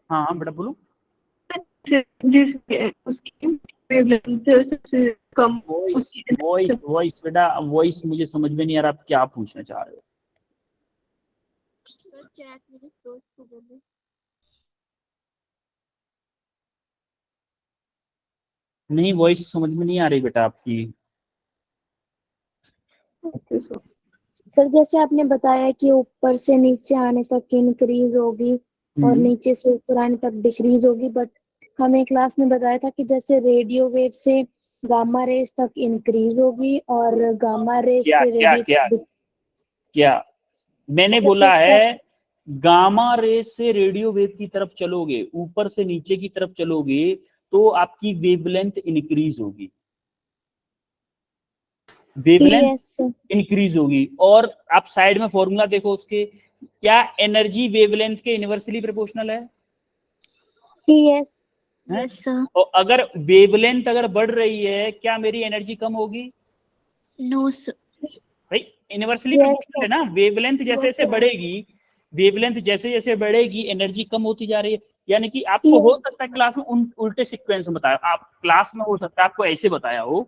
हाँ बेटा बोलो। उसकी wavelength सबसे कम वॉइस बेटा, वॉइस मुझे समझ में नहीं आ रहा आप क्या पूछना चाह रहे हो। Sir, chat मेरे दोस्त को बोलो। नहीं, वॉइस समझ में नहीं आ रही बेटा आपकी। सर जैसे आपने बताया कि ऊपर से नीचे आने तक इंक्रीज होगी और नीचे से ऊपर आने तक डिक्रीज होगी, बट हमें क्लास में बताया था कि जैसे रेडियो वेव से गामा रेज तक इंक्रीज होगी और गामा रेज क्या से क्या क्या क्या मैंने बोला है? गामा रेज से रेडियो वेव की तरफ चलोगे, ऊपर से नीचे की तरफ चलोगे तो आपकी वेवलेंथ इंक्रीज होगी, वेवलेंथ इंक्रीज होगी। और आप साइड में फॉर्मूला देखो उसके, क्या एनर्जी वेवलेंथ के इनवर्सली प्रोपोर्शनल है? Yes, sir. और अगर वेवलेंथ अगर बढ़ रही है, क्या मेरी एनर्जी कम होगी? No, sir. भाई इनवर्सली प्रोपोर्शनल है ना। वेवलेंथ जैसे जैसे बढ़ेगी, वेवलेंथ जैसे जैसे बढ़ेगी, एनर्जी कम होती जा रही है। यानी कि आपको हो सकता है क्लास में उल्टे सीक्वेंस में बताया, आप क्लास में हो सकता है आपको ऐसे बताया हो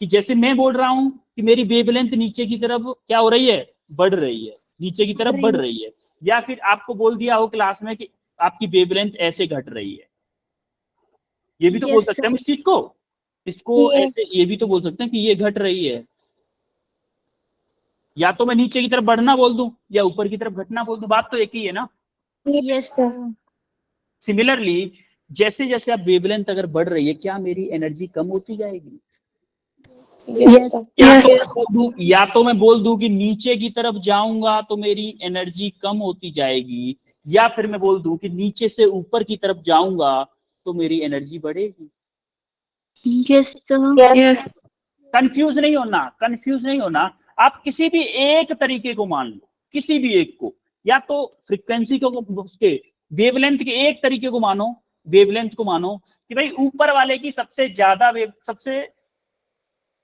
कि जैसे मैं बोल रहा हूँ कि मेरी वेवलेंथ नीचे की तरफ क्या हो रही है, बढ़ रही है, नीचे की तरफ बढ़ रही है, या फिर आपको बोल दिया हो क्लास में कि आपकी वेवलेंथ ऐसे घट रही है। ये भी तो बोल सकते हैं इस चीज को, इसको ऐसे ये भी तो बोल सकते हैं कि ये घट रही है। या तो मैं नीचे की तरफ बढ़ना बोल दूं या ऊपर की तरफ घटना बोल दूं, बात तो एक ही है ना। Yes, sir. सिमिलरली जैसे जैसे आप वेवलेंथ अगर बढ़ रही है, क्या मेरी एनर्जी कम होती जाएगी? या तो मैं बोल दूं कि नीचे की तरफ जाऊंगा तो मेरी एनर्जी कम होती जाएगी, या फिर मैं बोल दूं कि नीचे से ऊपर की तरफ जाऊंगा तो मेरी एनर्जी बढ़ेगी। Yes, sir. कंफ्यूज नहीं होना। आप किसी भी एक तरीके को मान लो, किसी भी एक को, या तो फ्रीक्वेंसी को, उसके वेवलेंथ के एक तरीके को मानो, वेवलेंथ को मानो कि भाई ऊपर वाले की सबसे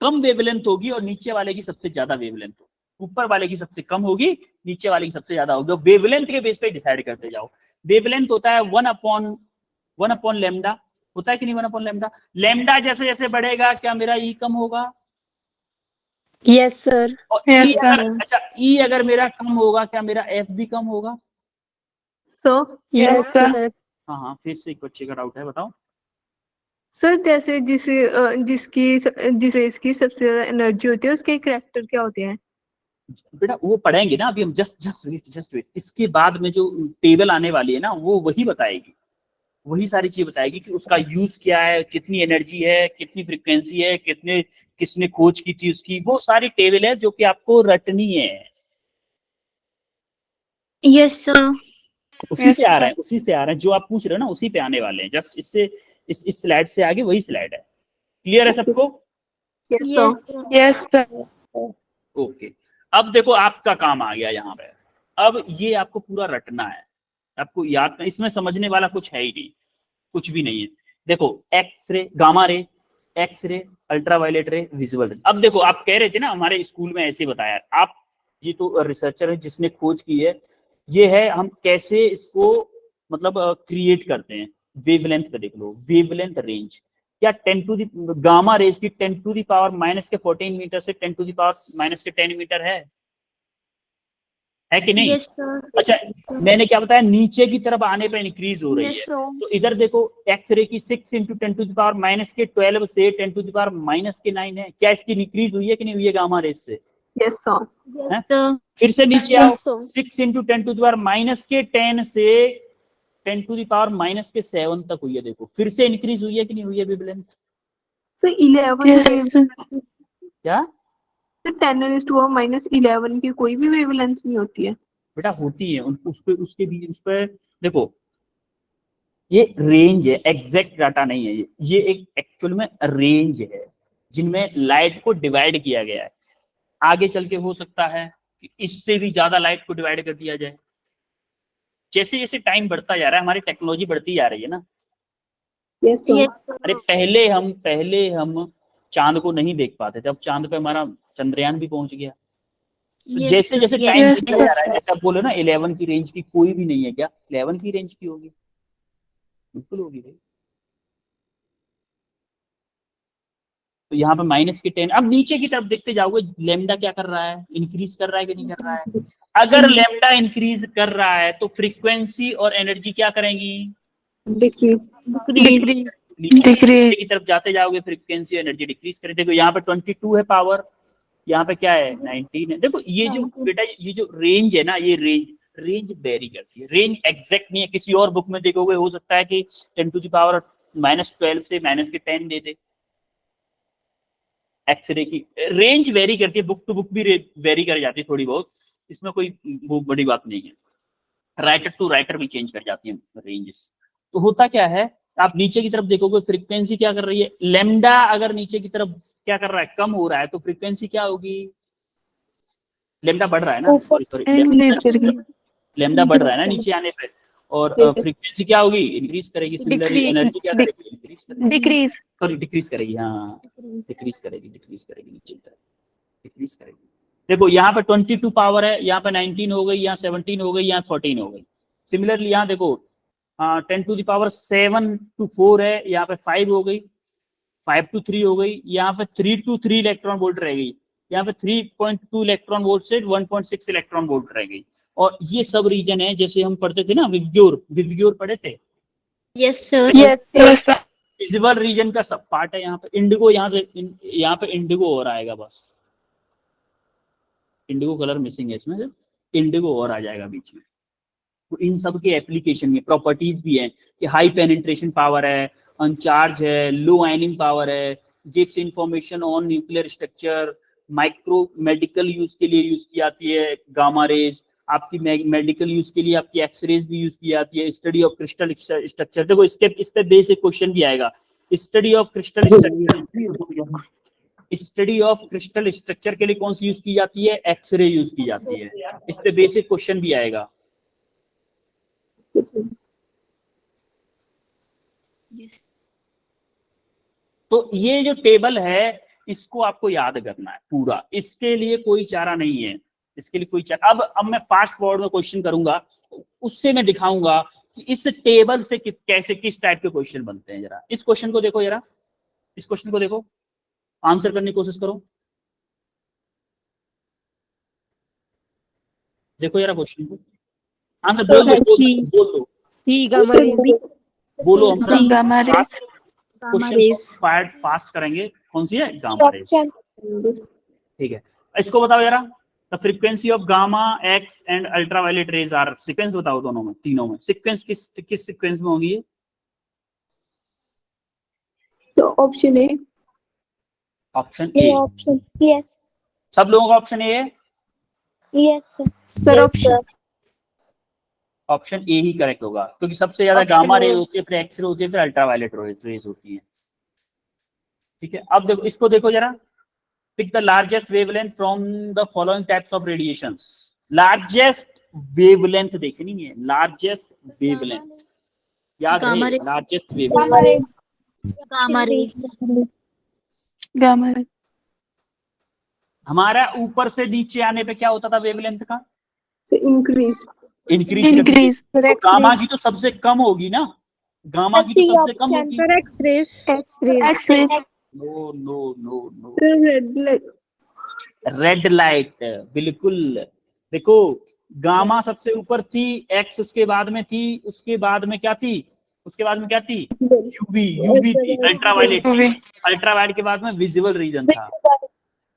कम वेवलेंथ होगी और नीचे वाले की सबसे ज्यादा वेवलेंथ होगी। ऊपर वाले की सबसे कम होगी, नीचे वाले की सबसे ज्यादा होगी। वेवलेंथ के बेस पे डिसाइड करते जाओ। वेवलेंथ होता है 1/λ, होता है कि नहीं? 1/λ। लैम्डा जैसे जैसे बढ़ेगा, क्या मेरा ई कम होगा? Yes, sir. और अच्छा, ई अगर मेरा कम होगा, क्या मेरा एफ भी कम होगा? Yes, sir. हाँ, फिर से एक बच्चे का डाउट है, बताओ। सर जैसे जिस रेस की सबसे ज्यादा एनर्जी होती है उसके कैरेक्टर क्या होते हैं? बेटा वो पढ़ेंगे ना अभी हम, जस्ट वेट। इसके बाद में जो टेबल आने वाली है ना, वो वही बताएगी, वही सारी चीज बताएगी कि उसका यूज क्या है, कितनी एनर्जी है, कितनी फ्रीक्वेंसी है, किसने खोज की थी उसकी, वो सारी टेबल है जो कि आपको रटनी है। Yes, sir. उसी से आ रहे हैं, उसी से आ रहे हैं, जो आप पूछ रहे हो ना उसी पे आने वाले हैं। जस्ट इससे इस स्लाइड से आगे वही स्लाइड है। क्लियर है सबको? Yes, Yes, sir. sir. Yes, sir. Okay, अब देखो आपका काम आ गया यहाँ पे। अब ये आपको पूरा रटना है, आपको याद, इसमें समझने वाला कुछ है ही नहीं, कुछ भी नहीं है। देखो X-ray, gamma ray, X-ray, ultraviolet ray, visual ray. अब देखो आप कह रहे थे ना हमारे स्कूल में ऐसे बताया, आप ये तो रिसर्चर है जिसने खोज की है, ये है हम कैसे इसको मतलब क्रिएट करते हैं। वेवलेंथ पे देख लो, वेवलेंथ रेंज क्या 10 टू दी गामा रेज की 10 टू दी पावर माइनस के 14 मीटर से 10 टू दी पावर माइनस के 10 मीटर है कि नहीं? Yes, sir. अच्छा, मैंने क्या बताया, नीचे की तरफ आने पर इंक्रीज हो रही Yes, है। sir. तो इधर देखो एक्सरे की 6 into 10 to the power minus के 12 से 10 टू द पावर माइनस के 9 है। क्या इसकी इंक्रीज हुई है कि नहीं हुई है गामा रेज से? Yes, sir. हैं? Sir. फिर से नीचे आओ, Yes, sir. 6 into 10 to the power minus के 10 से 10 टू द पावर माइनस के 7 तक हुई है। देखो फिर से इंक्रीज हुई है कि नहीं हुई है वेवलेंथ? So 11 Yes, sir. क्या तो 10⁻⁻11 की कोई भी वेवलेंथ नहीं होती है? बेटा होती है, उसके बीच उस पर देखो, ये रेंज है, एग्जैक्ट डाटा नहीं है ये एक एक्चुअल में रेंज है जिनमें लाइट को डिवाइड किया गया है। आगे चल के हो सकता है कि इससे भी ज्यादा लाइट को डिवाइड कर दिया जाए। जैसे जैसे टाइम बढ़ता जा रहा है, हमारी टेक्नोलॉजी बढ़ती जा रही है ना। Yes, sir. Yes, sir. अरे पहले हम चांद को नहीं देख पाते थे, अब चांद पे हमारा चंद्रयान भी पहुंच गया। तो Yes, जैसे sir. जैसे Yes. टाइम Yes, निकल जा रहा है, जैसे आप बोले ना 11 की रेंज की कोई भी नहीं है, क्या 11 की रेंज की होगी? बिल्कुल होगी भाई। तो यहाँ पे माइनस के 10, अब नीचे की तरफ देखते जाओगे लेमडा क्या कर रहा है, इंक्रीज कर रहा है कि नहीं कर रहा है? अगर लेमडा इंक्रीज कर रहा है तो फ्रीक्वेंसी और एनर्जी क्या करेंगी? Decrease. Decrease. नीचे की तरफ जाते जाओगे फ्रीक्वेंसी और एनर्जी डिक्रीज करें। देखो यहाँ पे 22 है पावर, यहाँ पे क्या है 19 है। देखो ये जो बेटा ये जो रेंज है ना, ये रेंज वेरी करती है। रेंज एग्जैक्ट नहीं है। किसी और बुक में देखोगे हो सकता है कि 10 टू द पावर -12 से -10 दे दे। एक्सरे की रेंज वेरी करती है, बुक टू बुक भी वेरी कर जाती है थोड़ी बहुत, इसमें कोई वो बड़ी बात नहीं है। राइटर टू राइटर भी चेंज कर जाती है रेंजेस। तो होता क्या है, आप नीचे की तरफ देखोगे फ्रीक्वेंसी क्या कर रही है, लेमडा अगर नीचे की तरफ क्या कर रहा है, कम हो रहा है, तो फ्रीक्वेंसी क्या होगी? लेमडा बढ़ रहा है ना, सॉरी लेमडा बढ़ रहा है ना नीचे आने पे, और फ्रीक्वेंसी क्या होगी? इंक्रीज करेगी। सिमिलरली एनर्जी क्या करेगी? इंक्रीज करेगी, Decrease. सॉरी डिक्रीज करेगी। हाँ डिक्रीज करेगी नीचे की तरफ डिक्रीज करेगी। देखो यहाँ पे 22 पावर है, यहाँ पे 19 हो गई, यहाँ 17 हो गई, यहाँ 14 हो गई। सिमिलरली यहाँ देखो 10 टू द पावर 7 to 4 है, यहाँ पे 5 हो गई, 5 to 3 हो गई, यहाँ पे 3 to 3 इलेक्ट्रॉन वोल्ट रह गई, यहाँ पे 3.2 इलेक्ट्रॉन वोल्ट से 1.6 इलेक्ट्रॉन वोल्ट रह गई। और ये सब रीजन है, जैसे हम पढ़ते थे ना विवग्योर पढ़े थे। Yes, sir. Yes, sir. Visual region का सब पार्ट है। यहाँ पे इंडिगो, यहाँ पे इंडिगो और आएगा, बस इंडिगो कलर मिसिंग है इसमें से, इंडिगो और आ जाएगा बीच में। तो इन सब के एप्लीकेशन में प्रॉपर्टीज भी हैं कि हाई पेनिट्रेशन पावर है, अनचार्ज है, लो आयनिंग पावर है, gives information on nuclear structure, micro medical use के लिए यूज की जाती है गामा रेज, आपकी मेडिकल यूज के लिए आपकी एक्सरेज भी यूज की जाती है, स्टडी ऑफ क्रिस्टल स्ट्रक्चर। देखो इस पे बेसिक क्वेश्चन भी आएगा, study of crystal structure, study of crystal structure के लिए कौन सी यूज की जाती है? एक्सरे यूज की जाती है। इस पे बेसिक क्वेश्चन भी आएगा। Yes. तो ये जो टेबल है इसको आपको याद करना है पूरा, इसके लिए कोई चारा नहीं है, इसके लिए कोई चारा। अब मैं फास्ट फॉरवर्ड में क्वेश्चन करूंगा, उससे मैं दिखाऊंगा कि इस टेबल से कैसे किस टाइप के क्वेश्चन बनते हैं। जरा इस क्वेश्चन को देखो, जरा इस क्वेश्चन को देखो, आंसर करने की कोशिश करो। देखो जरा क्वेश्चन को, आंसर बोल दो C gamma rays. बोलो। हम C gamma rays. Question fast करेंगे। कौन सी है? Gamma rays. ठीक है, इसको बताओ जरा, the frequency of gamma X and ultraviolet rays are, sequence बताओ दोनों में, तीनों में सीक्वेंस किस सीक्वेंस में होगी? तो option A. Option A. Option yes सब लोगों का ऑप्शन ए है? Yes Sir, option. Option A he correct होगा, क्योंकि सबसे ज्यादा गामा रे होती है, फिर एक्सरे होती है, फिर अल्ट्रावायलेट रेज होती है। ठीक है, अब देखो इसको देखो जरा, pick the largest wavelength from the following types of radiations. Largest wavelength देखनी है, लार्जेस्ट वेवलेंथ याद Gamma है, ray. Largest gamma wavelength. Rays. Gamma rays. Gamma ray. हमारा ऊपर से नीचे आने पे क्या होता था वेवलेंथ का? इंक्रीज। इंक्रीज। इंक्रीज। तो गामा की तो सबसे कम होगी ना, गामा की तो सबसे कम होगी। For X-rays. X-rays. No no no no, red light. Red light, बिल्कुल। देखो गामा सबसे ऊपर थी, एक्स उसके बाद में थी, उसके बाद में क्या थी, उसके बाद में क्या थी, यूवी, यूवी थी, अल्ट्रावायलेट थी, अल्ट्रावायलेट के बाद में विजिबल रीजन था।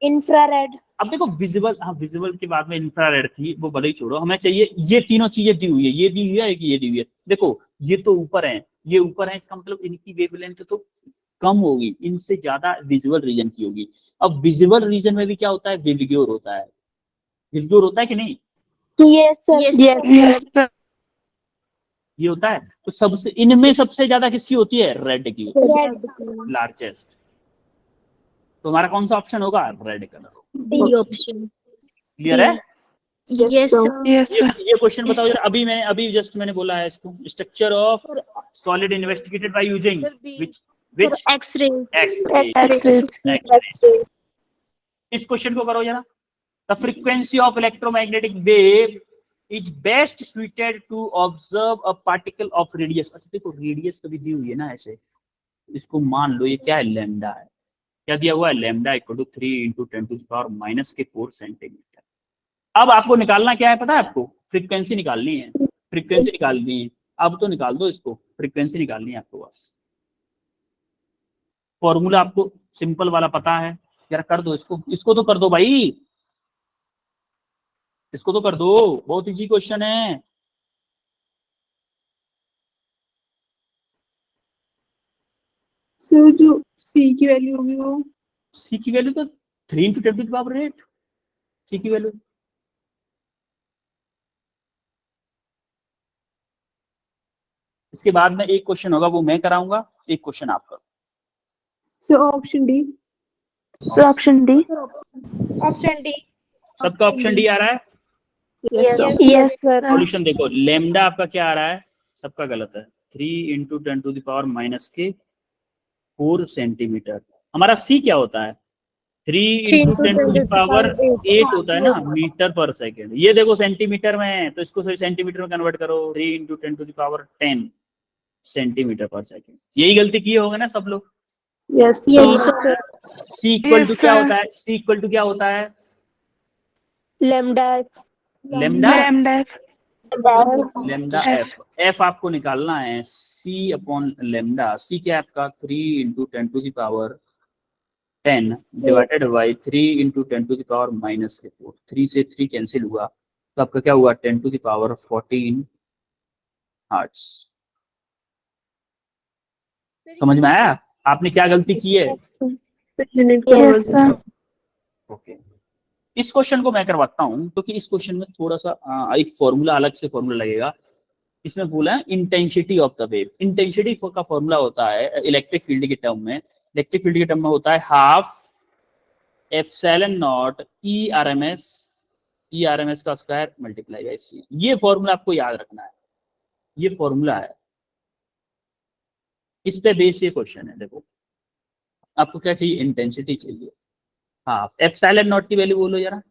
इंफ्रारेड। अब देखो विजिबल, हाँ विजिबल के बाद में इंफ्रारेड थी, वो भले ही छोड़ो, हमें चाहिए ये तीनों चीजें दी हुई है, ये दी हुई है, एक ये दी हुई है। देखो ये तो ऊपर है, ये ऊपर है, इसका मतलब इनकी वेवलेंथ तो कम होगी, इनसे ज्यादा विजुअल रीजन की होगी। अब विजुअल रीजन में भी क्या होता है, विबग्योर होता है, विबग्योर होता है कि नहीं, यस सर। Yes sir. ये होता है। तो सबसे इनमें सबसे ज्यादा किसकी होती है, रेड की होती है, लार्जेस्ट। तो हमारा कौन सा ऑप्शन होगा, red colour. D option. Clear है? Yes, sir. Yes sir. ये क्वेश्चन बताओ जरा, अभी जस्ट मैंने बोला है इसको, structure of solid investigated by using which X-rays. X rays. इस क्वेश्चन को करो जरा। The frequency of electromagnetic wave is best suited to observe a particle of radius. अच्छा देखो रेडियस कभी दी हुई है ना ऐसे, इसको मान लो ये क्या है, लैम्डा है। क्या दिया हुआ है, लैम्डा इक्वल टू 3 × 10⁻⁻⁴ सेंटीमीटर। अब आपको निकालना क्या है पता है आपको, फ्रीक्वेंसी निकालनी है, फ्रीक्वेंसी निकालनी है। अब तो निकाल दो इसको, फ्रीक्वेंसी निकालनी है आपको, बस फॉर्मूला आपको सिंपल वाला पता है, जरा कर दो इसको तो कर दो भाई, इसको तो कर दो, बहुत इजी क्वेश्चन है। सर जो सी की वैल्यू होगी वो सी की वैल्यू तो 3 × 10⁸, सी की वैल्यू। इसके बाद में एक क्वेश्चन होगा, वो मैं कराऊंगा, एक क्वेश्चन आप करो। Sir option D. Option D. Option D. सबका ऑप्शन डी आ रहा है। Yes sir. सॉल्यूशन देखो, लैम्डा आपका क्या आ रहा है, सबका गलत है, 3 × 10⁻⁻⁴ सेंटीमीटर। हमारा सी क्या होता है, 3 × 10⁸ होता है ना, मीटर पर सेकेंड। ये देखो सेंटीमीटर में है, तो इसको सेंटीमीटर में कन्वर्ट करो, 3 × 10⁻10 सेंटीमीटर पर सेकेंड। यही गलती किए होंगे ना सब लोग। Yes sir. C equal to क्या होता है, सी इक्वल टू क्या होता है, Lambda. Lambda, lambda. Lambda F. F आपको निकालना है, सी अपॉन लेमडा। सी क्या है आपका, 3 × 10⁻10 डिवाइडेड बाई 3 × 10⁻⁻⁴। 3 से 3 कैंसिल हुआ, तो आपका क्या हुआ, 10⁻14 हर्ट्ज। समझ में आया आपने क्या गलती की है? Yes sir. ओके, इस क्वेश्चन को मैं करवाता हूं, क्योंकि इस क्वेश्चन में थोड़ा सा एक फॉर्मूला, अलग से फॉर्मूला लगेगा। इसमें बोला है intensity of the wave. Intensity का फॉर्मूला होता है इलेक्ट्रिक फील्ड के टर्म में, इलेक्ट्रिक फील्ड के टर्म में होता है half epsilon naught E R M S का स्क्वायर मल्टीप्लाई बाई सी। ये फॉर्मूला आपको याद रखना है, ये फॉर्मूला है, इस पे बेस ये क्वेश्चन है। देखो आपको क्या चाहिए, इंटेंसिटी चाहिए। हाँ, एप्सिलॉन नॉट की वैल्यू बोलो जरा,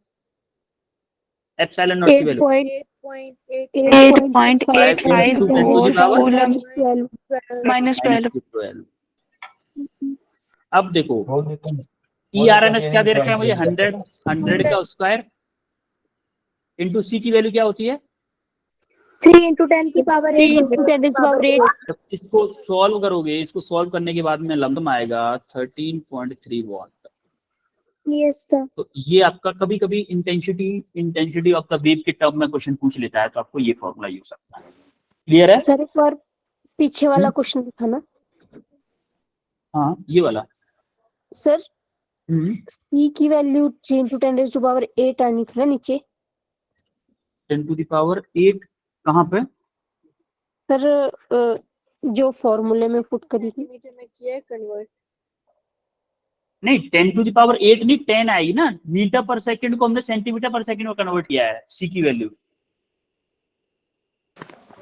एप्सिलॉन नॉट की वैल्यू 8.85 कूलम -12। अब देखो ई आर एम एस क्या दे रखा है मुझे, 100 का स्क्वायर इंटू सी की वैल्यू क्या होती है, 3 × 10⁸ जब इसको सॉल्व करोगे, इसको सॉल्व करने के बाद में लंबम आएगा 13.3 वॉट। Yes sir. तो ये आपका कभी कभी इंटेंसिटी ऑफ द वेव के टर्म में क्वेश्चन पूछ लेता है, तो आपको ये फॉर्मूला यूज सकता है। क्लियर है? सर एक बार पीछे वाला क्वेश्चन दिखाना हाँ ये वाला। सर। C की वैल्यू 3 × 10⁸ आनी थी ना नीचे। 10⁸ कहाँ पे, सर जो फॉर्मूले में पुट करी थी। सेंटीमीटर में किया है कन्वर्ट। नहीं 10⁸ नहीं 10 आएगी ना, मीटर पर सेकंड को हमने सेंटीमीटर पर सेकंड में कन्वर्ट किया है सी की वैल्यू।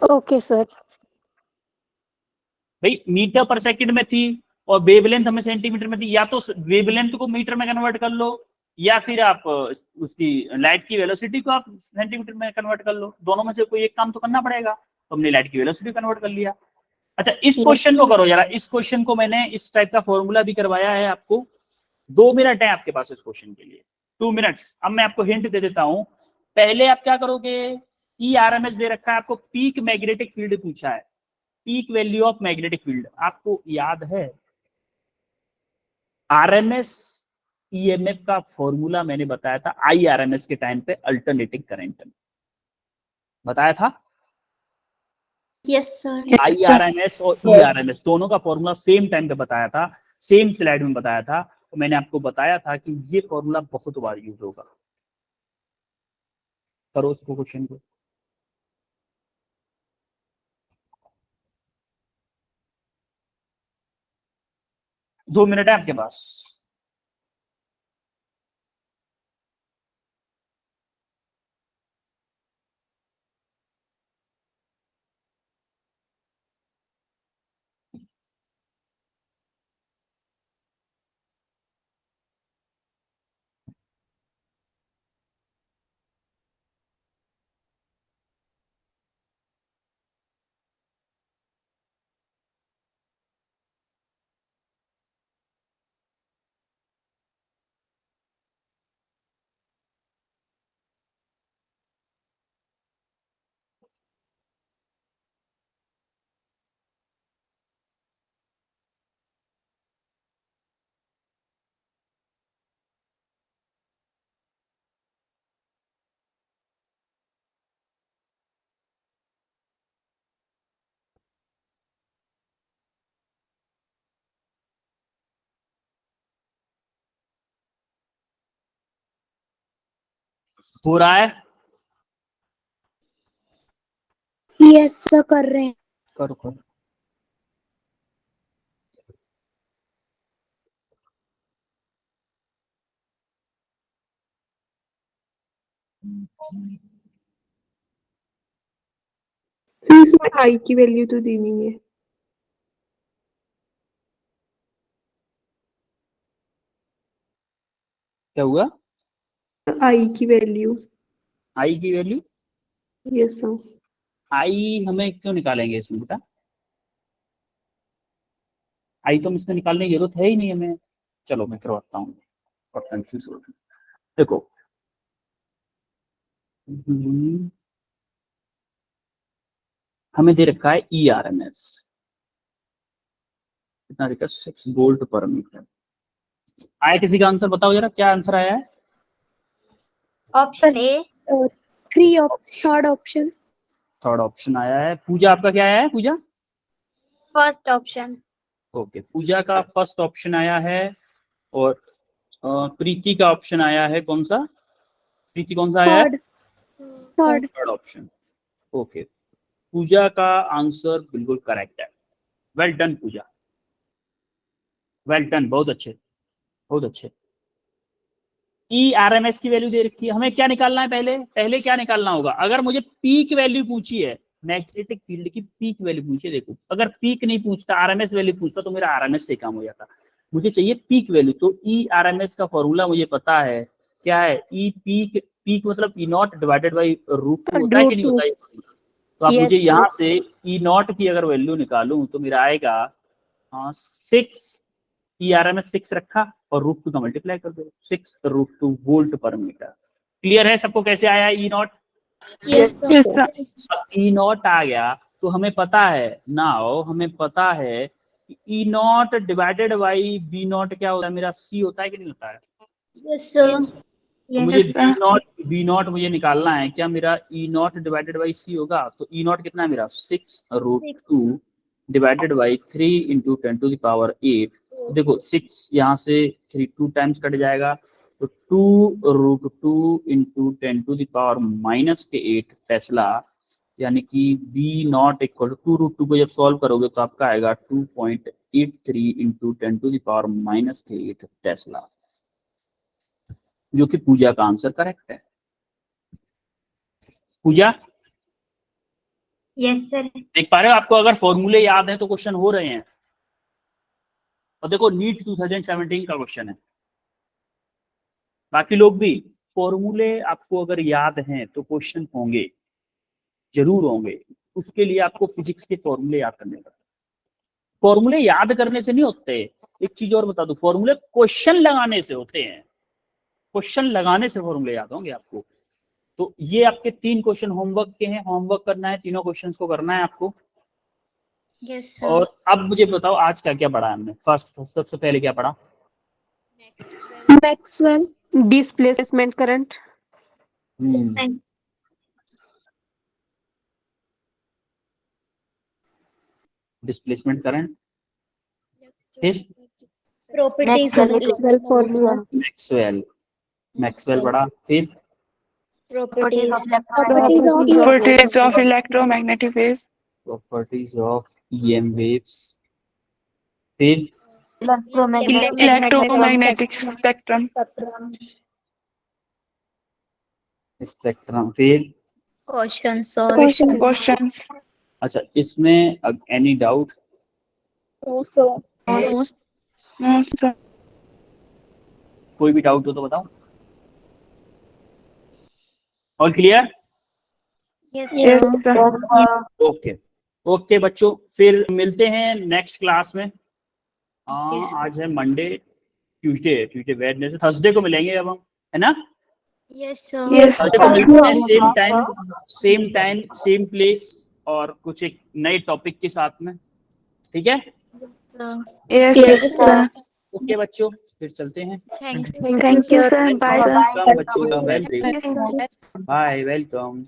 Okay sir. भाई मीटर पर सेकंड में थी और वेवलेंथ हमें सेंटीमीटर में थी, या तो वेवलेंथ को मीटर में कन्वर्ट कर लो या फिर आप उसकी लाइट की वेलोसिटी को आप सेंटीमीटर में कन्वर्ट कर लो, दोनों में से कोई एक काम तो करना पड़ेगा। तो हमने लाइट की वेलोसिटी कन्वर्ट कर लिया। अच्छा इस क्वेश्चन को करो जरा, इस क्वेश्चन को मैंने इस टाइप का फॉर्मूला भी करवाया है आपको। 2 मिनट है आपके पास इस क्वेश्चन के लिए, 2 मिनट्स। अब मैं आपको हिंट दे देता हूं। पहले आप क्या करोगे, ERMS दे रखा है आपको, पीक मैग्नेटिक फील्ड पूछा है, peak value of magnetic field. आपको याद है RMS EMF का फॉर्मूला मैंने बताया था IRMS के टाइम पे, अल्टरनेटिंग करंट बताया था। Yes sir. IRMS और ERMS दोनों का फॉर्मूला सेम टाइम पे बताया था, सेम स्लाइड में बताया था। तो मैंने आपको बताया था कि ये फॉर्मूला बहुत बार यूज होगा। करो उसको क्वेश्चन को। दो मिनट है आपके पास। हो रहा है, यस सर कर रहे हैं। करो करो। तो इसमें आई की वैल्यू तो दी नहीं है। क्या हुआ, आई की वैल्यू। आई की वैल्यू, यस सर। आई हमें क्यों निकालेंगे इसमें बेटा, आई तो हम इसमें निकालने की जरूरत है ही नहीं हमें। चलो मैं करवाता हूँ और कंफ्यूज हो रही। देखो हमें दे रखा है ERMS कितना देखा, 6 वोल्ट पर मीटर। आया किसी का आंसर, बताओ जरा क्या आंसर आया है। Option A. Third option. Third option आया है। पूजा आपका क्या आया है, Pooja? First option. Okay, Pooja का फर्स्ट ऑप्शन आया है। और प्रीति का ऑप्शन आया है कौन सा, प्रीति कौन सा आया है? Third option. ओके, पूजा का आंसर बिल्कुल करेक्ट है। वेल डन पूजा, वेल डन, बहुत अच्छे बहुत अच्छे। ERMS की वैल्यू दे रखी है, हमें क्या निकालना है, पहले क्या निकालना होगा। अगर मुझे पीक वैल्यू पूछी है, मैग्नेटिक फील्ड की पीक वैल्यू पूछी है, देखो अगर पीक नहीं पूछता, RMS वैल्यू पूछता तो मेरा RMS से काम हो जाता। मुझे चाहिए पीक वैल्यू, तो ERMS का फॉर्मूला मुझे पता है क्या है, ई पीक, पीक मतलब E0 डिवाइडेड बाई √2 होता है कि नहीं होता है। तो आप मुझे यहाँ से E0 की अगर वैल्यू निकालूं तो मेरा आएगा 6, ERMS 6 रखा और √2 का मल्टीप्लाई कर दो, 6√2 वोल्ट पर मीटर। क्लियर है सबको कैसे आया E0? Yes sir. E0 आ गया तो हमें पता है, नाउ हमें पता है कि E0 डिवाइडेड बाई B0 क्या होता है, मेरा C होता है कि नहीं होता है। Yes sir. तो मुझे B0 मुझे निकालना है, क्या मेरा E0 डिवाइडेड बाई C होगा। तो E0 कितना है मेरा, 6√2 डिवाइडेड बाई 3 इंटू 10⁸8। देखो 6 यहाँ से 3 2 टाइम्स कट जाएगा, तो 2√2 इंटू 10⁻⁻8 टेस्ला यानी कि बी नॉट इक्वल टू 2√2 को जब सॉल्व करोगे तो आपका आएगा 2.83 इंटू 10⁻⁻8 टेस्ला, जो कि पूजा का आंसर करेक्ट है। पूजा यस सर। देख पा रहे हो, आपको अगर फॉर्मूले याद है तो क्वेश्चन हो रहे हैं। और देखो नीट 2017 का क्वेश्चन है, बाकी लोग भी फॉर्मूले आपको अगर याद हैं तो क्वेश्चन होंगे, जरूर होंगे। उसके लिए आपको फिजिक्स के फॉर्मूले याद करने पड़ते। फॉर्मूले याद करने से नहीं होते। एक चीज और बता दूं, फॉर्मूले क्वेश्चन लगाने से होते हैं। क्वेश्चन लगाने से फॉर्मूले याद होंगे आपको। तो ये आपके 3 क्वेश्चन होमवर्क के हैं, होमवर्क करना है, तीनों क्वेश्चंस को करना है आपको। यस और अब मुझे बताओ आज क्या क्या पढ़ा हमने। फर्स्ट सबसे पहले क्या पढ़ा? Maxwell displacement current, displacement current, फिर प्रॉपर्टीज मैक्सवेल फॉर्मूला मैक्सवेल पढ़ा, फिर properties properties of electromagnetic waves, properties of EM waves, फिर electromagnetic spectrum, स्पेक्ट्रम, फिर questions, अच्छा इसमें एनी डाउट? कोई भी डाउट हो तो बताओ। और clear? yes sir. Okay okay बच्चों, फिर मिलते हैं नेक्स्ट क्लास में। आज है मंडे, ट्यूसडे वेडनेसडे, थर्सडे को मिलेंगे अब हम, है ना? यस थर्सडे को मिलते हैं सेम टाइम सेम प्लेस और कुछ एक नए टॉपिक के साथ में, ठीक है? Yes sir. ओके बच्चों, फिर चलते हैं। Thank you sir. Bye sir. Welcome बच्चों, वेलकम, बाय, वेलकम।